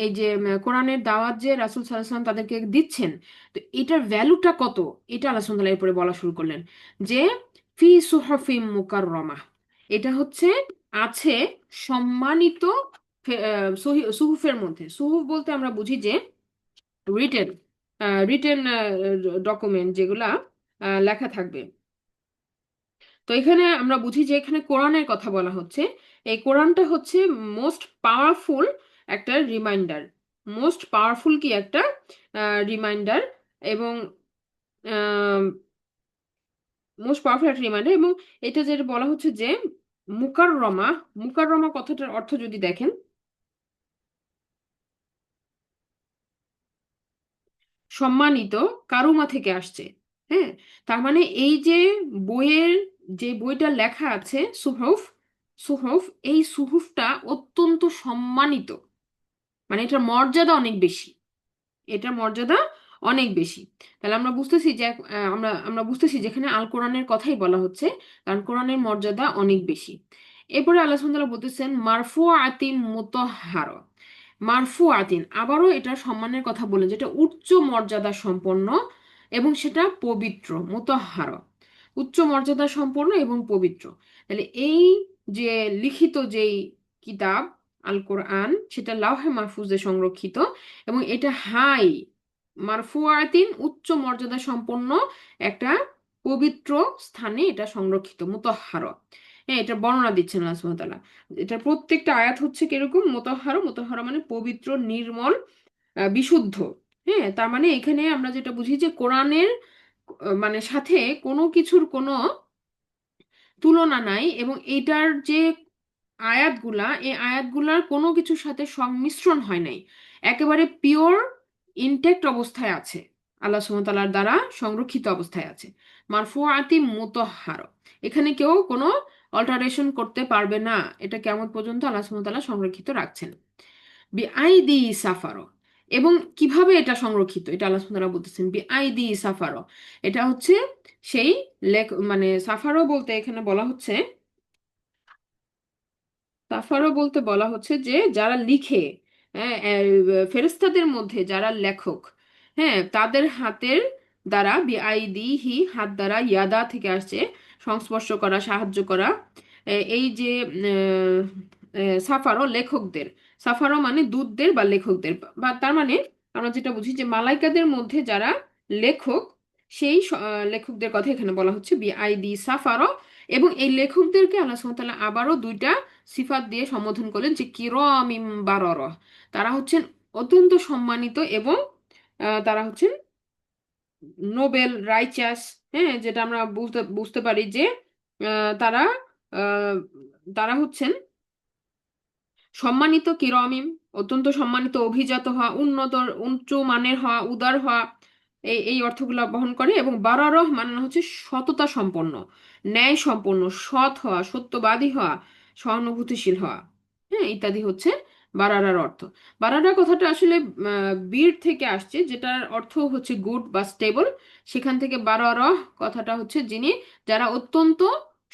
এই যে কোরআনের দাওয়াত যে রাসূল সাল্লাল্লাহু আলাইহি ওয়াসাল্লাম তাদেরকে দিচ্ছেন, তো এটার ভ্যালুটা কত, এটা আল্লাহ সুবহানাহু ওয়া তাআলা এরপরে বলা শুরু করলেন, যে ফি সুহফিম মুকাররমা, এটা হচ্ছে আছে সম্মানিত সুহুফের মধ্যে। সুহুফ বলতে আমরা বুঝি যে রিটেন, রিটেন ডকুমেন্ট, যেগুলা লেখা থাকবে। তো এখানে আমরা বুঝি যে এখানে কোরআনের কথা বলা হচ্ছে। এই কোরআনটা হচ্ছে মোস্ট পাওয়ারফুল একটা রিমাইন্ডার, মোস্ট পাওয়ারফুল কি একটা রিমাইন্ডার, এবং মোস্ট পাওয়ারফুল একটা রিমাইন্ডার। এবং এটা যেটা বলা হচ্ছে যে মুকাররমা, মুকাররমা কথাটার অর্থ যদি দেখেন, সম্মানিত, কারুমা থেকে আসছে। হ্যাঁ, তার মানে এই যে বইয়ের, যে বইটা লেখা আছে সুহফ, সুহফ, এই সুহুফটা অত্যন্ত সম্মানিত, মানে এটার মর্যাদা অনেক বেশি, এটার মর্যাদা অনেক বেশি। তাহলে আমরা বুঝতেছি যে আমরা আমরা বুঝতেছি যেখানে আল কোরআনের কথাই বলা হচ্ছে, কারণ কোরআনের মর্যাদা অনেক বেশি। এরপরে আল্লাহ সুবহানাহু ওয়া তাআলা বলতেছেন মারফু আতিন মুতাহহার, মারফু আতিন, আবারও এটা সম্মানের কথা বলে, যেটা উচ্চ মর্যাদা সম্পন্ন এবং সেটা পবিত্র, মুতাহহার, উচ্চ মর্যাদা সম্পন্ন এবং পবিত্র। তাহলে এই যে লিখিত যেই কিতাব আল কোরআন, সেটা লাওহে মাহফুজে সংরক্ষিত, এবং এটা হাই মারফুয়াতিন, উচ্চ মর্যাদা সম্পন্ন একটা পবিত্র স্থানে এটা সংরক্ষিত, মুতাহহার। হ্যাঁ, এটা বর্ণনা দিচ্ছেন আল্লাহ সুবহানাহু ওয়া তাআলা। এটার প্রত্যেকটা আয়াত হচ্ছে কিরকম, মুতাহহার, মুতাহহার মানে পবিত্র, নির্মল, বিশুদ্ধ। হ্যাঁ, তার মানে এখানে আমরা যেটা বুঝি যে কোরআনের মানে সাথে কোনো কিছুর কোনো তুলনা নাই, এবং এটার যে আয়াতগুলা, এই আয়াতগুলার কোনো কিছুর সাথে সংমিশ্রণ হয় নাই, একেবারে পিওর ইনটেক্ট অবস্থায় আছে, আল্লাহ সুবহানাহু ওয়া তাআলার দ্বারা সংরক্ষিত অবস্থায় আছে। মারফুআতি মুতাহহার, এখানে কেউ কোনো অল্টারেশন করতে পারবে না, এটা কিয়ামত পর্যন্ত আল্লাহ সুবহানাহু ওয়া তাআলা সংরক্ষিত রাখছেন। বিআইদি সাফারো, এবং কিভাবে এটা সংরক্ষিত, এটা আল্লাহ সুবহানাহু ওয়া তাআলা বলতেছেন বিআইদি সাফারো। এটা হচ্ছে সেই মানে সাফারো বলতে এখানে বলা হচ্ছে, সাফারও বলতে বলা হচ্ছে যে যারা লিখে, হ্যাঁ, ফেরেশতাদের মধ্যে যারা লেখক, হ্যাঁ, তাদের হাতের দ্বারা, বিআইদিহি, হাত দ্বারা, ইয়াদা থেকে আসছে সংস্পর্শ করা, সাহায্য করা। এই যে সাফারও লেখকদের, সাফারও মানে দূতদের বা লেখকদের, বা তার মানে আমরা যেটা বুঝি যে মালাইকাদের মধ্যে যারা লেখক, সেই লেখকদের কথা এখানে বলা হচ্ছে বিআইদি সাফারও। এবং এই লেখকদেরকে আল্লাহ সুবহানাহু ওয়া তাআলা আবারও দুইটা সিফাত দিয়ে সম্বোধন করলেন, যে কিরামিম বারারা, তারা হচ্ছেন অত্যন্ত সম্মানিত, এবং তারা হচ্ছেন নোবেল, রাইচাস। হ্যাঁ, যেটা আমরা বুঝতে বুঝতে পারি যে তারা আহ, তারা হচ্ছেন সম্মানিত, কিরমিম, অত্যন্ত সম্মানিত, অভিজাত হওয়া, উন্নত, উচ্চ মানের হওয়া, উদার হওয়া, এই এই অর্থগুলো বহন করে। এবং বারারহ মানে হচ্ছে সততা সম্পন্ন, ন্যায় সম্পন্ন, সৎ হওয়া, সত্যবাদী হওয়া, সহানুভূতিশীল হওয়া। হ্যাঁ, ইত্যাদি হচ্ছে বারারার অর্থ। বারারা কথাটা আসলে বীর থেকে আসছে, যেটার অর্থ হচ্ছে গুড বা স্টেবল। সেখান থেকে বারারহ কথাটা হচ্ছে যিনি, যারা অত্যন্ত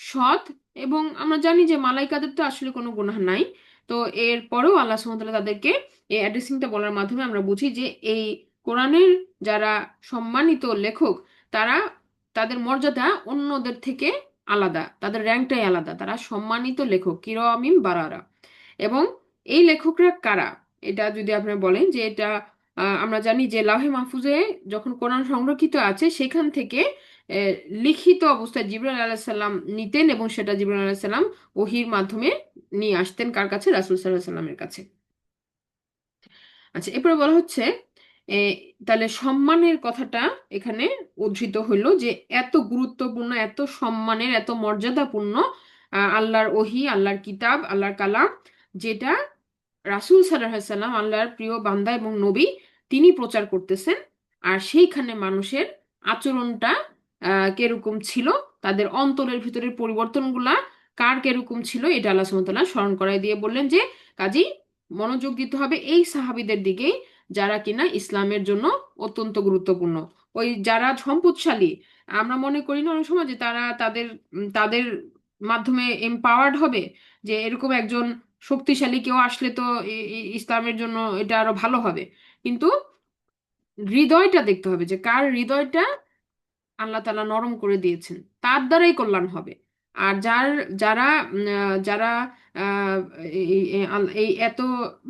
সৎ। এবং আমরা জানি যে মালাইকাদের তো আসলে কোনো গুনাহ নাই, তো এরপরেও আল্লাহ সুবহানাহু ওয়া তাআলা তাদেরকে এই অ্যাড্রেসিংটা বলার মাধ্যমে আমরা বুঝি যে এই কোরআনের যারা সম্মানিত লেখক, তারা তাদের মর্যাদা অন্যদের থেকে আলাদা, তাদের র্যাঙ্কটাই আলাদা, তারা সম্মানিত লেখক কিরামিন বারারা। এবং এই লেখকরা কারা, এটা যদি আপনি বলেন যে এটা আমরা জানি যে লাউহে মাহফুজে যখন কোরআন সংরক্ষিত আছে সেখান থেকে আহ, লিখিত অবস্থায় জিবরাইল আলাইহিস সালাম নিতেন, এবং সেটা জিবরাইল আলাইহিস সালাম ওহির মাধ্যমে নিয়ে আসতেন কার কাছে? রাসূল সাল্লাল্লাহু আলাইহি সাল্লামের কাছে। আচ্ছা, এরপরে বলা হচ্ছে এ, তাহলে সম্মানের কথাটা এখানে উদ্ধৃত হইলো যে এত গুরুত্বপূর্ণ, এত সম্মানের, এত মর্যাদাপূর্ণ আল্লাহর ওহী, আল্লাহর কিতাব, আল্লাহর কালাম, যেটা রাসূল সাল্লাল্লাহু আলাইহি সাল্লাম আল্লাহর প্রিয় বান্দা এবং নবী, তিনি প্রচার করতেছেন। আর সেইখানে মানুষের আচরণটা কিরকম ছিল, তাদের অন্তরের ভিতরের পরিবর্তনগুলা কার কিরকম ছিল, এটা আল্লাহ সুবহানাহু ওয়া তাআলা স্মরণ করাই দিয়ে বললেন যে কাজী মনোযোগ দিতে হবে এই সাহাবীদের দিকেই, যারা কিনা ইসলামের জন্য অত্যন্ত গুরুত্বপূর্ণ। ওই যারা সম্পদশালী, আমরা মনে করি না অনেক সময় যে তারা তাদের মাধ্যমে এম্পাওয়ার্ড হবে, যে এরকম একজন শক্তিশালী কেউ আসলে তো ইসলামের জন্য এটা আরো ভালো হবে। কিন্তু হৃদয়টা দেখতে হবে যে কার হৃদয়টা আল্লাহ তাআলা নরম করে দিয়েছেন, তার দ্বারাই কল্যাণ হবে। আর যারা যারা আহ, এই এত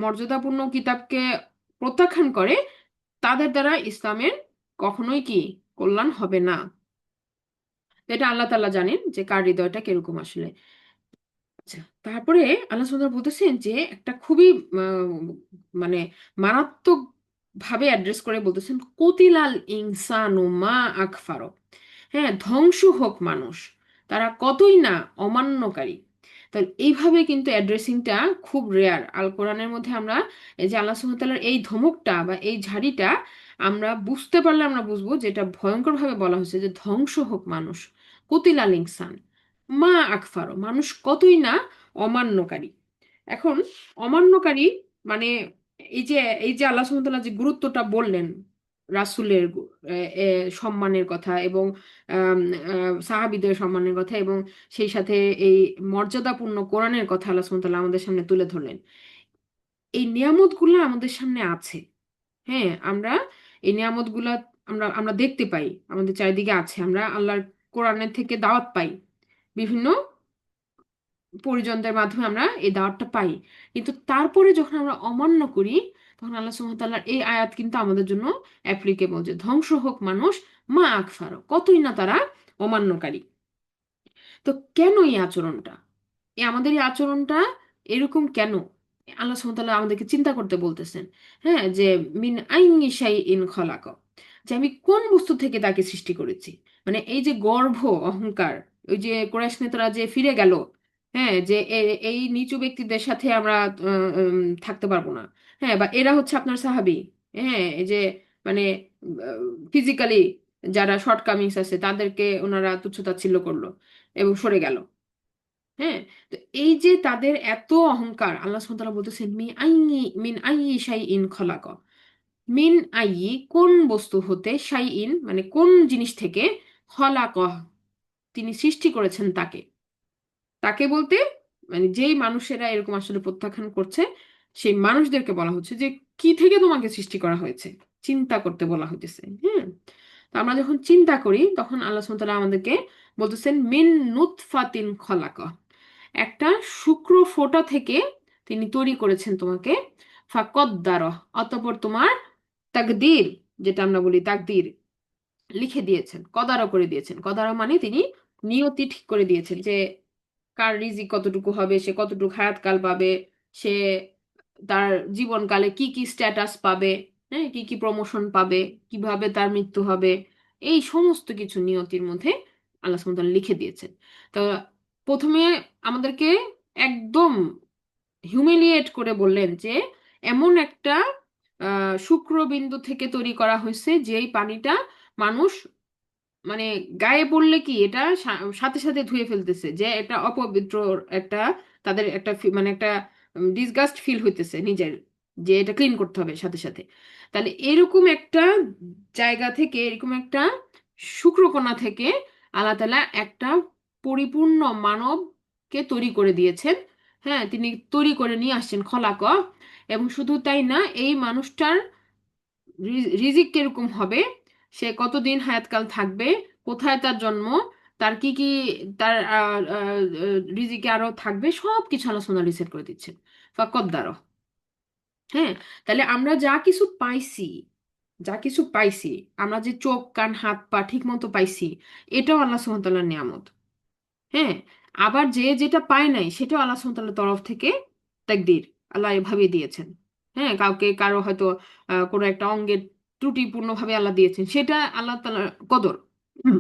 মর্যাদাপূর্ণ কিতাবকে প্রত্যাখ্যান করে, তাদের দ্বারা ইসলামের কখনোই কি কল্যাণ হবে না। তো এটা আল্লাহ তাআলা জানেন যে কার হৃদয়টা কিরকম আসলে। আচ্ছা, তারপরে আল্লাহ সুবহানাহু ওয়া তাআলা বলতেছেন যে একটা খুবই মানে মারাত্মক ভাবে অ্যাড্রেস করে বলতেছেন, কুতিলাল ইনসানু মা আকফারো। হ্যাঁ, ধ্বংস হোক মানুষ, তারা কতই না অমান্যকারী। তাহলে এইভাবে কিন্তু অ্যাড্রেসিংটা খুব রেয়ার আল কোরআনের মধ্যে। আমরা এই যে আল্লাহ সুবহানাহু ওয়া তাআলার এই ধমকটা বা এই ঝাড়িটা আমরা বুঝতে পারলে আমরা বুঝবো যে এটা ভয়ঙ্কর ভাবে বলা হয়েছে যে ধ্বংস হোক মানুষ, কুতিলাল ইনসান মা আকফারো, মানুষ কতই না অমান্যকারী। এখন অমান্যকারী মানে এই যে আল্লাহ সুবহানাহু ওয়া তাআলা যে গুরুত্বটা বললেন রাসূলের সম্মানের কথা, এবং সাহাবীদের সম্মানের কথা, এবং সেই সাথে এই মর্যাদাপূর্ণ কোরআনের কথা আল্লাহ সুবহানাহু ওয়া তাআলা আমাদের সামনে তুলে ধরলেন। এই নিয়ামতগুলো আমাদের সামনে আছে। হ্যাঁ, আমরা এই নিয়ামতগুলা আমরা আমরা দেখতে পাই, আমাদের চারিদিকে আছে। আমরা আল্লাহর কোরআনের থেকে দাওয়াত পাই, বিভিন্ন পরিজনদের মাধ্যমে আমরা এই দাওয়াতটা পাই। কিন্তু তারপরে যখন আমরা অমান্য করি, তখন আল্লাহ সুবহানাহু ওয়া তাআলার এই আয়াত কিন্তু আমাদের জন্য অ্যাপ্লিকেবল, যে ধ্বংস হোক মানুষ মা আকফারো, কতই না তারা অমান্যকারী। তো কেন এই আচরণটা, আমাদের এই আচরণটা এরকম কেন? আল্লাহ সুবহানাহু ওয়া তাআলা আমাদেরকে চিন্তা করতে বলতেছেন। হ্যাঁ, যে মিন আইয়ি শাইইন খলাক, যে আমি কোন বস্তু থেকে তাকে সৃষ্টি করেছি। মানে এই যে গর্ব, অহংকার, ওই যে কুরাইশ নেতারা যে ফিরে গেল, হ্যাঁ, যে এই নিচু ব্যক্তিদের সাথে আমরা থাকতে পারবো না। হ্যাঁ, বা এরা হচ্ছে আপনার সাহাবী। হ্যাঁ, এই যে মানে ফিজিক্যালি যারা শর্টকামিংস আছে তাদেরকে ওনারা তুচ্ছ-তাচ্ছিল্য করলো এবং সরে গেল। হ্যাঁ, তো এই যে তাদের এত অহংকার, আল্লাহ সুবহানাহু ওয়া তাআলা বলতেছেন মিন আইয়ি শাইইন খলাক, মিন আইয়ি কোন বস্তু হতে, শাইইন মানে কোন জিনিস থেকে, খলাক তিনি সৃষ্টি করেছেন তাকে। তাকে বলতে মানে যেই মানুষেরা এরকম আসলে প্রত্যাখ্যান করছে, সেই মানুষদেরকে বলা হচ্ছে যে কি থেকে তোমাকে সৃষ্টি করা হয়েছে, চিন্তা করতে বলা হইতেছে। হ্যাঁ, তো আমরা যখন চিন্তা করি তখন আল্লাহ সুবহানাহু ওয়া তাআলা আমাদেরকে বলতেছেন মিন নুতফাতিন খলাক, একটা শুক্র ফোঁটা থেকে তিনি তৈরি করেছেন তোমাকে। ফাকদ্দার, অতঃপর তোমার তাকদীর, যেটা আমরা বলি তাকদীর, লিখে দিয়েছেন, কদারও করে দিয়েছেন। কদারও মানে তিনি নিয়তি ঠিক করে দিয়েছেন যে কার রিজিক কতটুকু হবে, সে কতটুকু হায়াতকাল পাবে, সে তার জীবনকালে কি কি স্ট্যাটাস পাবে, হ্যাঁ, কি কি প্রমোশন পাবে, কিভাবে তার মৃত্যু হবে, এই সমস্ত কিছু নিয়তির মধ্যে আল্লাহ সুবহানাহু ওয়া তাআলা লিখে দিয়েছেন। তো প্রথমে আমাদেরকে একদম হিউমিলিয়েট করে বললেন যে এমন একটা শুক্রবিন্দু থেকে তৈরি করা হয়েছে যেই পানিটা মানুষ মানে গায়ে পড়লে কি এটা সাথে সাথে ধুয়ে ফেলতেছে, যে এটা অপবিত্র একটা, তাদের একটা মানে একটা ডিসগাস্ট ফিল হইতেছে নিজের, যে এটা ক্লিন করতে হবে সাথে সাথে। তাহলে এরকম একটা জায়গা থেকে, এরকম একটা শুক্রকণা থেকে আল্লাহ তাআলা একটা পরিপূর্ণ মানবকে তৈরি করে দিয়েছেন। হ্যাঁ, তিনি তৈরি করে নিয়ে আসছেন খলাক। এবং শুধু তাই না, এই মানুষটার রিজিক কিরকম হবে, সে কতদিন হায়াতকাল থাকবে, কোথায় তার জন্ম, তার কি কি, তার রিজিকে আরো থাকবে, সব কিছু আল্লাহ সুবহানাহু রিসেট করে দিচ্ছেন ফাকদ্দার। হ্যাঁ, তাহলে আমরা যা কিছু পাইছি, যা কিছু পাইছি, আমরা যে চোখ কান হাত পা ঠিক মতো পাইছি, এটাও আল্লাহ সুবহানাহু ওয়া তাআলার নিয়ামত। হ্যাঁ, আবার যে যেটা পায় নাই সেটাও আল্লাহ সুবহানাহু ওয়া তাআলার তরফ থেকে তাকদীর, আল্লাহ এভাবে দিয়েছেন। হ্যাঁ, কাউকে কারো হয়তো কোনো একটা অঙ্গের ত্রুটিপূর্ণ ভাবে আল্লাহ দিয়েছেন, সেটা আল্লাহ তাআলার কদর। হুম,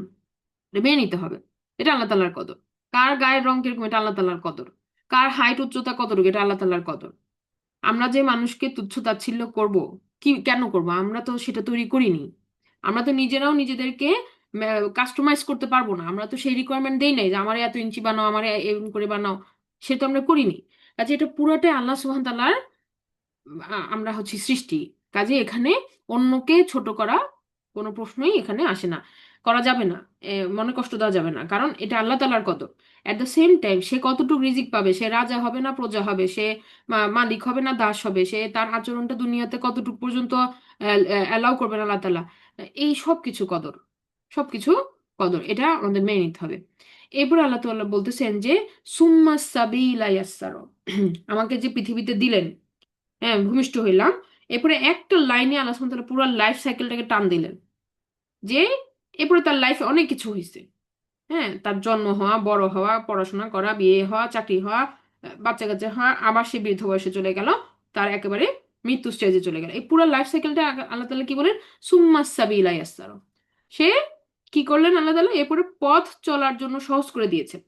এটা মেনে নিতে হবে, এটা আল্লাহ তাআলার কদর। কার গায়ের রং কিরকম, এটা আল্লাহ তাআলার কদর। কার হাইট উচ্চতা কতটুকু, এটা আল্লাহ তাআলার কদর। আমরা যে মানুষকে তুচ্ছ তাচ্ছিল্য করব, কি কেন করব? আমরা তো সেটা তৈরি করিনি। আমরা তো নিজেরাও নিজেদেরকে কাস্টমাইজ করতে পারবো না। আমরা তো সেই রিকোয়ারমেন্ট দেই নাই যে আমার এত ইঞ্চি বানাও, আমার এরকম করে বানাও। সে তো আমরা করিনি। কাজে এটা পুরোটাই আল্লাহ সুবহান তাআলার আমরা হচ্ছে সৃষ্টি। কাজে এখানে অন্যকে ছোট করা কোনো প্রশ্নই এখানে আসে না, করা যাবে না। মনে কষ্ট দেওয়া যাবে না, কারণ এটা আল্লাহ তাআলার কদর। এট দ্য সেম টাইম সে কতটুকু রিজিক পাবে, সে রাজা হবে না প্রজা হবে, সে মালিক হবে না দাস হবে, সে তার আচরণটা দুনিয়াতে কতটুকু পর্যন্ত অ্যালাউ করবেন আল্লাহ তাআলা, এই সব কিছু কদর, সবকিছু কদর, এটা আমাদের মেনে নিতে হবে। এরপর আল্লাহ তাআলা বলতেছেন যে সুম্মা সাবিলা ইয়াসসার, আমাকে যে পৃথিবীতে দিলেন, হ্যাঁ ভূমিষ্ঠ হইলাম, এরপরে একটা লাইনে আল্লাহ সুবহানাহু ওয়া তাআলা পুরো লাইফ সাইকেলটাকে টান দিলেন, যে এরপরে তার লাইফে অনেক কিছু হয়েছে। হ্যাঁ, তার জন্ম হওয়া, বড় হওয়া, পড়াশোনা করা, বিয়ে হওয়া, চাকরি হওয়া, বাচ্চা কাচ্চা হওয়া, আবার সে বৃদ্ধ বয়সে চলে গেল, তার একেবারে মৃত্যু স্টেজে চলে গেল। এই পুরো লাইফ সাইকেলটা আল্লাহ তাআলা কি বলেন, সুম্মা সাবিলা ইয়াসসার। সে কি করলেন আল্লাহ তাআলা, এরপরে পথ চলার জন্য সহজ করে দিয়েছেন।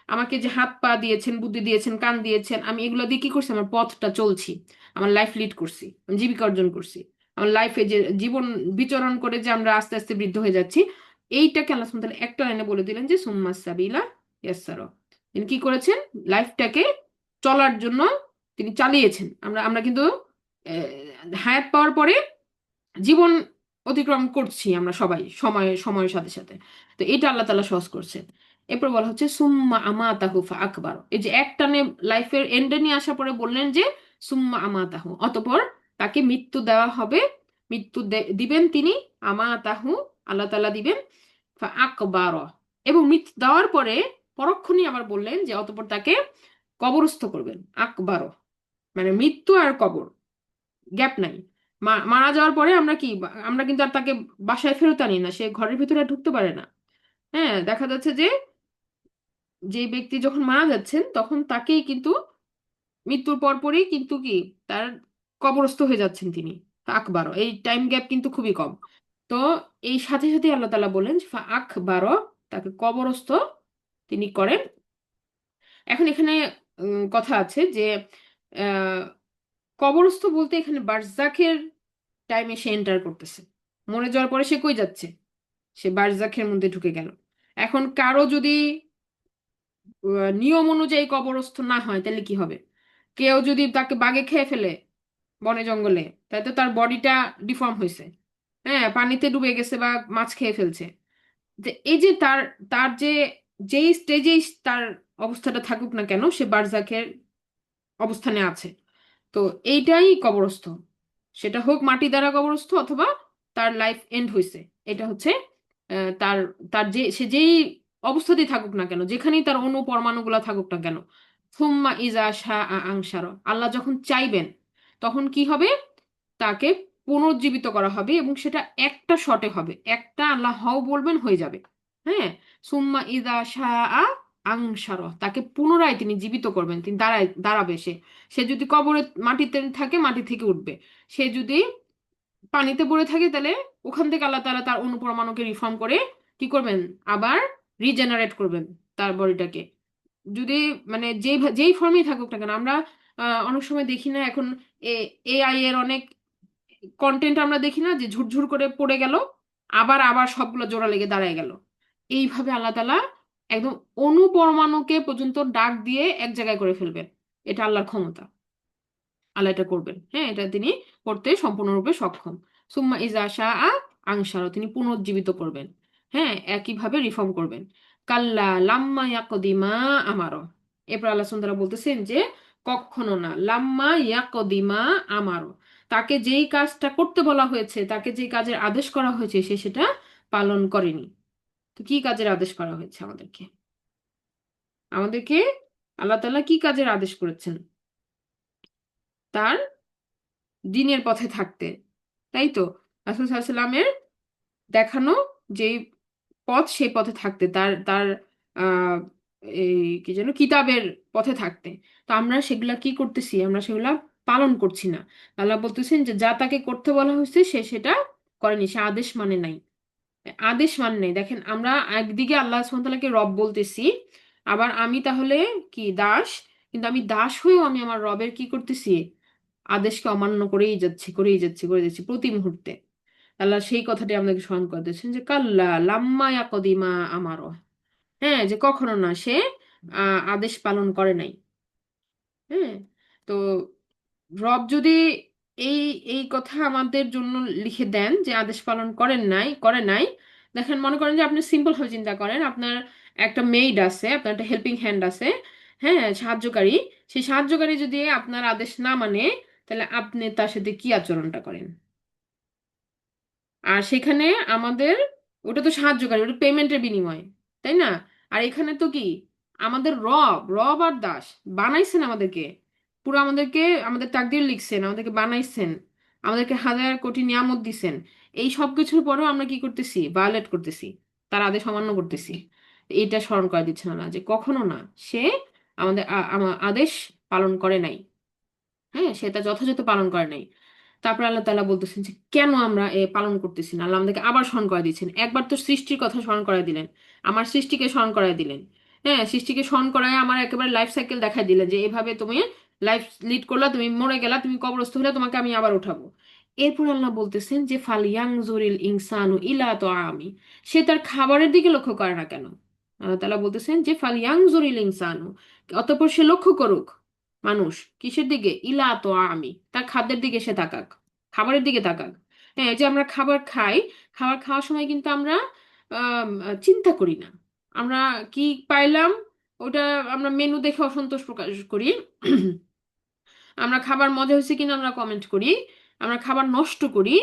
আমাকে যে হাত পা দিয়েছেন, বুদ্ধি দিয়েছেন, কান দিয়েছেন, আমি এগুলো দিয়ে কি করছি, আমার পথটা চলছি, আমার লাইফ লিড করছি, আমি জীবিকা অর্জন করছি। আমার লাইফে যে জীবন বিচরণ করে যে আমরা আস্তে আস্তে বৃদ্ধ হয়ে যাচ্ছি, এইটাকে আল্লাহ সুবহানাহু ওয়া তাআলা একটা লাইনে বলে দিলেন যে সুম্মা সাবিলা ইয়াসসারা। তিনি কি করেছেন, লাইফটাকে চলার জন্য তিনি চালিয়েছেন। আমরা আমরা কিন্তু হায়াত পাওয়ার পরে জীবন অতিক্রম করছি আমরা সবাই, সময়ের সাথে সাথে। তো এটা আল্লাহ তাআলা সহজ করছেন। এরপর বলা হচ্ছে সুম্মা আমাতাহু ফা আকবার, এই যে একটানে লাইফের এন্ডে নিয়ে আসার পরে বললেন যে সুম্মা আমাতাহু, অতঃপর তাকে মৃত্যু দেওয়া হবে, মৃত্যু দিবেন তিনি, আমাতাহু আল্লাহ তাআলা দিবেন, ফা আকবার, এবং মৃত্যু দেওয়ার পরে পরক্ষণেই আবার বললেন যে অতঃপর তাকে কবরস্থ করবেন। আকবার মানে মৃত্যু আর কবর, গ্যাপ নাই। মারা যাওয়ার পরে আমরা কি, আমরা কিন্তু আর তাকে বাসায় ফেরত আনি না, সে ঘরের ভিতরে আর ঢুকতে পারে না। হ্যাঁ, দেখা যাচ্ছে যে যে ব্যক্তি যখন মারা যাচ্ছেন তখন তাকেই কিন্তু মৃত্যুর পরপরই কিন্তু কি তার কবরস্থ হয়ে যাচ্ছেন তিনি। আকবারও এই টাইম গ্যাপ কিন্তু খুবই কম। তো এই সাথে সাথে আল্লাহ তাআলা বলেন আকবারও, তাকে কবরস্থ তিনি করেন। এখন এখানে কথা আছে যে আহ, কবরস্থ বলতে এখানে বারজাখের টাইমে সে এন্টার করতেছে। মরে যাওয়ার পরে সে কই যাচ্ছে, সে বারজাখের মধ্যে ঢুকে গেল। এখন কারো যদি নিয়ম অনুযায়ী কবরস্থ না হয় তাহলে কি হবে? কেউ যদি তাকে বাঘে খেয়ে ফেলে বনে জঙ্গলে, তাই তো তার বডিটা ডিফর্ম হয়েছে, হ্যাঁ পানিতে ডুবে গেছে বা মাছ খেয়ে ফেলছে। যে এই যে তার তার যে যেই স্টেজেই তার অবস্থাটা থাকুক না কেন, সে বারজাখের অবস্থানে আছে। তো এইটাই কবরস্থ, সেটা হোক মাটি দ্বারা কবরস্থ অথবা তার লাইফ এন্ড হয়েছে। এটা হচ্ছে তার তার যে সে যেই অবস্থাতেই থাকুক না কেন, যেখানেই তার অণু পরমাণুগুলা থাকুক না কেন, থুম্মা ইজা শাআ আনশারা, আল্লাহ যখন চাইবেন তখন কি হবে, তাকে পুনর্জীবিত করা হবে, এবং সেটা একটা শটে হবে, একটা আল্লাহ হও বলবেন হয়ে যাবে। হ্যাঁ, সুম্মা ইজা শাআ আনশারা, তাকে পুনরায় তিনি জীবিত করবেন, তিনি দাঁড়াবে। সে সে যদি কবরে মাটিতে থাকে মাটি থেকে উঠবে, সে যদি পানিতে পড়ে থাকে তাহলে ওখান থেকে আল্লাহ তাআলা তার অনুপরমাণুকে রিফর্ম করে কি করবেন, আবার রিজেনারেট করবেন তার বডিটাকে। যদি মানে যেই যেই ফর্মেই থাকুক না কেন, আমরা অনেক সময় দেখি না এখন এআই এর অনেক কন্টেন্ট আমরা দেখি না যে ঝুরঝুর করে পড়ে গেল, আবার আবার সবগুলো জোড়া লেগে দাঁড়ায় গেল। এইভাবে আল্লাহ তাআলা একদম অনুপরমাণুকে পর্যন্ত ডাক দিয়ে এক জায়গায় করে ফেলবেন। এটা আল্লাহর ক্ষমতা, আল্লাহ এটা করবেন। হ্যাঁ, এটা তিনি করতে সম্পূর্ণরূপে সক্ষম। সুম্মা ইজা শাআ আনশারা, তিনি পুনর্জীবিত করবেন। হ্যাঁ, একইভাবে রিফর্ম করবেন। কাল্লা লাম্মা ইয়াকদি মা আমারো, এরপর আল্লাহ সুবহানাহু ওয়া তাআলা বলতেছেন যে কখনো না, লাম্মা ইয়াকদিমা আমারও, তাকে যেই কাজটা করতে বলা হয়েছে, তাকে যেই কাজের আদেশ করা হয়েছে, সে সেটা পালন করেনি। তো কি কাজের আদেশ করা হয়েছে আমাদেরকে? আমাদেরকে আল্লাহ তাআলা কি কাজের আদেশ করেছেন? তার দ্বীনের পথে থাকতে, তাই তো। রাসূল সাল্লাল্লাহু আলাইহি সাল্লামের দেখানো যে পথ, সেই পথে থাকতে, তার তার আহ এই কি যেন কিতাবের পথে থাকতে। তো আমরা সেগুলা কি করতেছি? আমরা সেগুলা পালন করছি না। আল্লাহ বলতেছেন যে যা তাকে করতে বলা হয়েছে সে সেটা করেনি, সে আদেশ মানে নাই। আদেশ মানে নাই। দেখেন, আমরা একদিকে আল্লাহ সুবহানাহু ওয়া তাআলাকে রব বলতেছি, আবার আমি তাহলে কি দাস, কিন্তু আমি দাস হয়েও আমি আমার রবের কি করতেছি? আদেশকে অমান্য করেই যাচ্ছি, করেই যাচ্ছি, করে যাচ্ছি প্রতি মুহূর্তে। আল্লাহ সেই কথাটি আমাদেরকে স্মরণ করে দিচ্ছেন যে কাল্লা লাম্মা ইয়াকদিমা আমারও, হ্যাঁ, যে কখনো না, সে আদেশ পালন করে নাই। হ্যাঁ, তো রব যদি এই এই কথা আমাদের জন্য লিখে দেন যে আদেশ পালন করে নাই। দেখেন, মনে করেন যে আপনি সিম্পল ভাবে চিন্তা করেন, আপনার একটা মেইড আছে, আপনার একটা হেল্পিং হ্যান্ড আছে, হ্যাঁ, সাহায্যকারী। সেই সাহায্যকারী যদি আপনার আদেশ না মানে, তাহলে আপনি তার সাথে কি আচরণটা করেন? আর সেখানে আমাদের, ওটা তো সাহায্যকারী, ওটা পেমেন্টের বিনিময়ে, তাই না? আর এখানে তো কি, আমাদের রব, রব আর দাস বানাইছেন আমাদেরকে, পুরো আমাদেরকে, আমাদের তাকদীর লিখছেন, আমাদেরকে বানাইছেন, আমাদেরকে হাজার কোটি নিয়ামত দিছেন। এই সব কিছুর পরেও আমরা কি করতেছি? ভায়োলেট করতেছি, তার আদেশ অমান্য করতেছি। এইটা স্মরণ করে দিচ্ছেন না যে কখনো না, সে আমাদের আদেশ পালন করে নাই। হ্যাঁ, সেটা যথাযথ পালন করে নাই। তারপর আল্লাহ তাআলা বলতেছেন যে কেন আমরা পালন করতেছি না। আল্লাহ আমাদেরকে আবার স্মরণ করায় দিচ্ছেন। একবার তো সৃষ্টির কথা স্মরণ করায় দিলেন, আমার সৃষ্টিকে স্মরণ করায় দিলেন। হ্যাঁ, সৃষ্টিকে স্মরণ করায় আমার একেবারে লাইফ সাইকেল দেখায় দিলেন যে এভাবে তুমি লাইফ লিড করলা, তুমি মরে গেলা, তুমি কবরস্থ হলে, তোমাকে আমি আবার উঠাবো। এরপর আল্লাহ বলতেছেন যে ফালিয়ানজুরিল ইনসানু ইলা তাআমি, সে তার খাবারের দিকে লক্ষ্য করে না কেন? আল্লাহ তাআলা বলতেছেন যে ফালিয়ানজুরিল ইনসানু, অতঃপর সে লক্ষ্য করুক, মানুষ কিসের দিকে? ইলা তাআমি, তার খাদ্যের দিকে সে তাকাক, খাবারের দিকে তাকাক। হ্যাঁ, এই যে আমরা খাবার খাই, খাবার খাওয়ার সময় কিন্তু আমরা চিন্তা করি না, আমরা কি পাইলাম ওটা, আমরা মেনু দেখে অসন্তোষ প্রকাশ করি। আমরা খাবার মজা হয়েছে কিনা আমরা কমেন্ট করি, আমরা খাবার নষ্ট করি,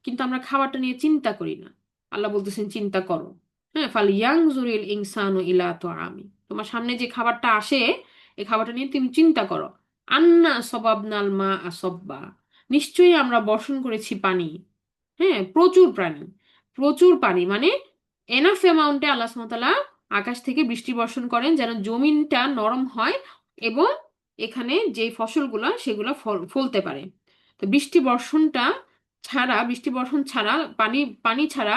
কিন্তু আমরা খাবারটা নিয়ে চিন্তা করি না। আল্লাহ বলতেছেন চিন্তা করো। হ্যাঁ, ফাল ইয়ানজুরিল ইনসানু ইলা তাআমি, তোমার সামনে যে খাবারটা আসে, এই খাবারটা নিয়ে তুমি চিন্তা করো। আন্না সবাবনাল মা আসব্বা, নিশ্চয়ই আমরা বর্ষণ করেছি পানি। হ্যাঁ, প্রচুর পানি, প্রচুর পানি মানে এনাফ অ্যামাউন্টে আল্লাহ সুবহানাহু ওয়া তাআলা আকাশ থেকে বৃষ্টি বর্ষণ করেন যেন জমিনটা নরম হয়, এবং এখানে যে ফসলগুলা সেগুলা ফলতে পারে। তো বৃষ্টি বর্ষণটা ছাড়া, বৃষ্টি বর্ষণ ছাড়া, পানি পানি ছাড়া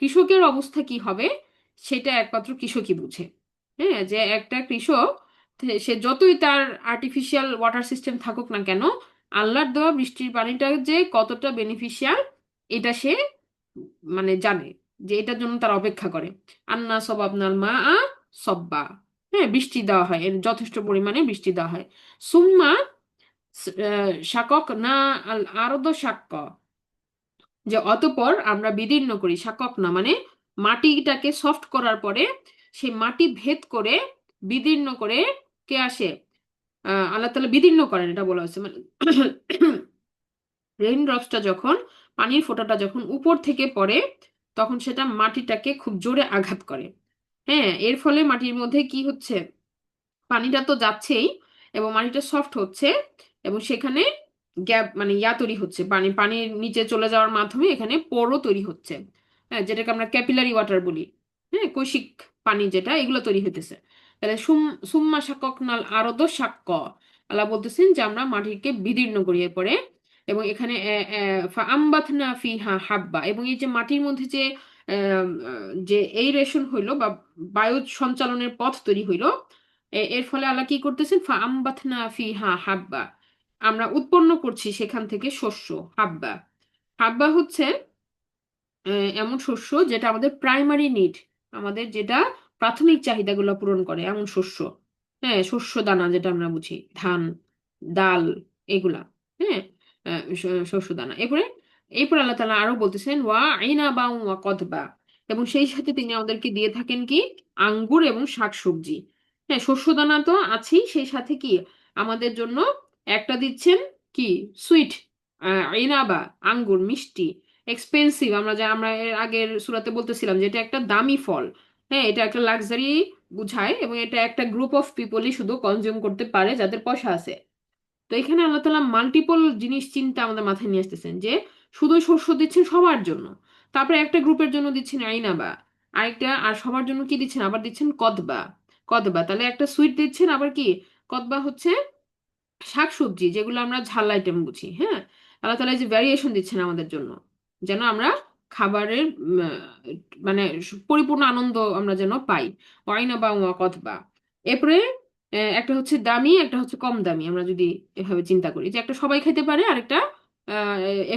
কৃষকের অবস্থা কি হবে, সেটা একমাত্র কৃষকই বুঝে। হ্যাঁ, যে একটা কৃষক, সে যতই তার আর্টিফিশিয়াল ওয়াটার সিস্টেম থাকুক না কেন, আল্লাহর দেওয়া বৃষ্টির পানিটা যে কতটা বেনিফিশিয়াল, এটা সে মানে জানে, যে এটার জন্য তার অপেক্ষা করে। আন্না সবাবনাল মা সব্বা, হ্যাঁ, বৃষ্টি দেওয়া হয়, এর যথেষ্ট পরিমাণে বৃষ্টি দেওয়া হয়। সুম্মা শাকক না আল আরদ শাক্ক, যে অতঃপর আমরা বিদীর্ণ করি, শাকক না মানে মাটিটাকে সফট করার পরে সেই মাটি ভেদ করে বিদীর্ণ করে কে আসে? আল্লাহ তাআলা বিদীর্ণ করেন, এটা বলা হয়েছে মানে রেইন ড্রপসটা যখন, পানির ফোঁটাটা যখন উপর থেকে পড়ে, তখন সেটা মাটিটাকে খুব জোরে আঘাত করে। হ্যাঁ, এর ফলে মাটির মধ্যে কি হচ্ছে? পানিটা তো যাচ্ছেই, এবং মাটিটা সফট হচ্ছে, এবং সেখানে গ্যাপ মানে তৈরি হচ্ছে, পানি পানির নিচে চলে যাওয়ার মাধ্যমে এখানে পোরও তৈরি হচ্ছে। হ্যাঁ, যেটাকে আমরা ক্যাপিলারি ওয়াটার বলি। হ্যাঁ, কৈশিক পানি যেটা, এগুলো তৈরি হইতেছে। তাহলে সুম্মা শাক্কাকনাল আরদ শাক্ক, আল্লাহ বলতেছেন যে আমরা মাটিকে বিদীর্ণ করি এরপরে, এবং এখানে আম্বাথনা ফিহা হাব্বা, এবং এই যে মাটির মধ্যে যে যে এই রেশন হইলো বা বায়ু সঞ্চালনের পথ তৈরি হইলো, এর ফলে আল্লাহ কি করতেছেন? ফাআম্বাতনা ফিহা হাব্বা, আমরা উৎপন্ন করছি সেখান থেকে শস্য। হাব্বা, হাব্বা হচ্ছে এমন শস্য যেটা আমাদের প্রাইমারি নিড, আমাদের যেটা প্রাথমিক চাহিদাগুলো পূরণ করে এমন শস্য। হ্যাঁ, শস্য দানা যেটা আমরা বুঝি, ধান, ডাল, এগুলা। হ্যাঁ, শস্য দানা। এরপরে এরপর আল্লাহ তাআলা আরো বলতেছেন ওয়া ইনাবা ওয়া কদবা, এবং সেই সাথে তিনি আমাদেরকে দিয়ে থাকেন কি? আঙ্গুর এবং শাকসবজি। হ্যাঁ, শস্যদানা তো আছেই, সেই সাথে কি আমাদের জন্য একটা দিচ্ছেন কি সুইট, ইনাবা, আঙ্গুর মিষ্টি, এক্সপেন্সিভ। আমরা এর আগের সূরাতে বলতেছিলাম যে এটা একটা দামি ফল। হ্যাঁ, এটা একটা লাক্সারি বুঝায়, এবং এটা একটা গ্রুপ অফ পিপলই শুধু কনজিউম করতে পারে যাদের পয়সা আছে। তো এখানে আল্লাহ তাআলা মাল্টিপল জিনিস চিন্তা আমাদের মাথায় নিয়ে আসতেছেন, যে শুধু শস্য দিচ্ছেন সবার জন্য, তারপরে একটা গ্রুপের জন্য দিচ্ছেন আইনাবা, আরেকটা, আর সবার জন্য কি দিচ্ছেন, আবার দিচ্ছেন কদবা। কদবা তাহলে একটা সুইট দিচ্ছেন, আবার কি কদবা হচ্ছে শাকসবজি যেগুলো আমরা ঝাল আইটেম বুঝি। হ্যাঁ, আল্লাহ তাআলা এই যে ভ্যারিয়েশন দিচ্ছেন আমাদের জন্য, যেন আমরা খাবারের মানে পরিপূর্ণ আনন্দ আমরা যেন পাই। ওয়াইনা বা ওয়া কতবা। এরপরে একটা হচ্ছে দামি, একটা হচ্ছে কম দামি। আমরা যদি এভাবে চিন্তা করি যে একটা সবাই খেতে পারে, আরেকটা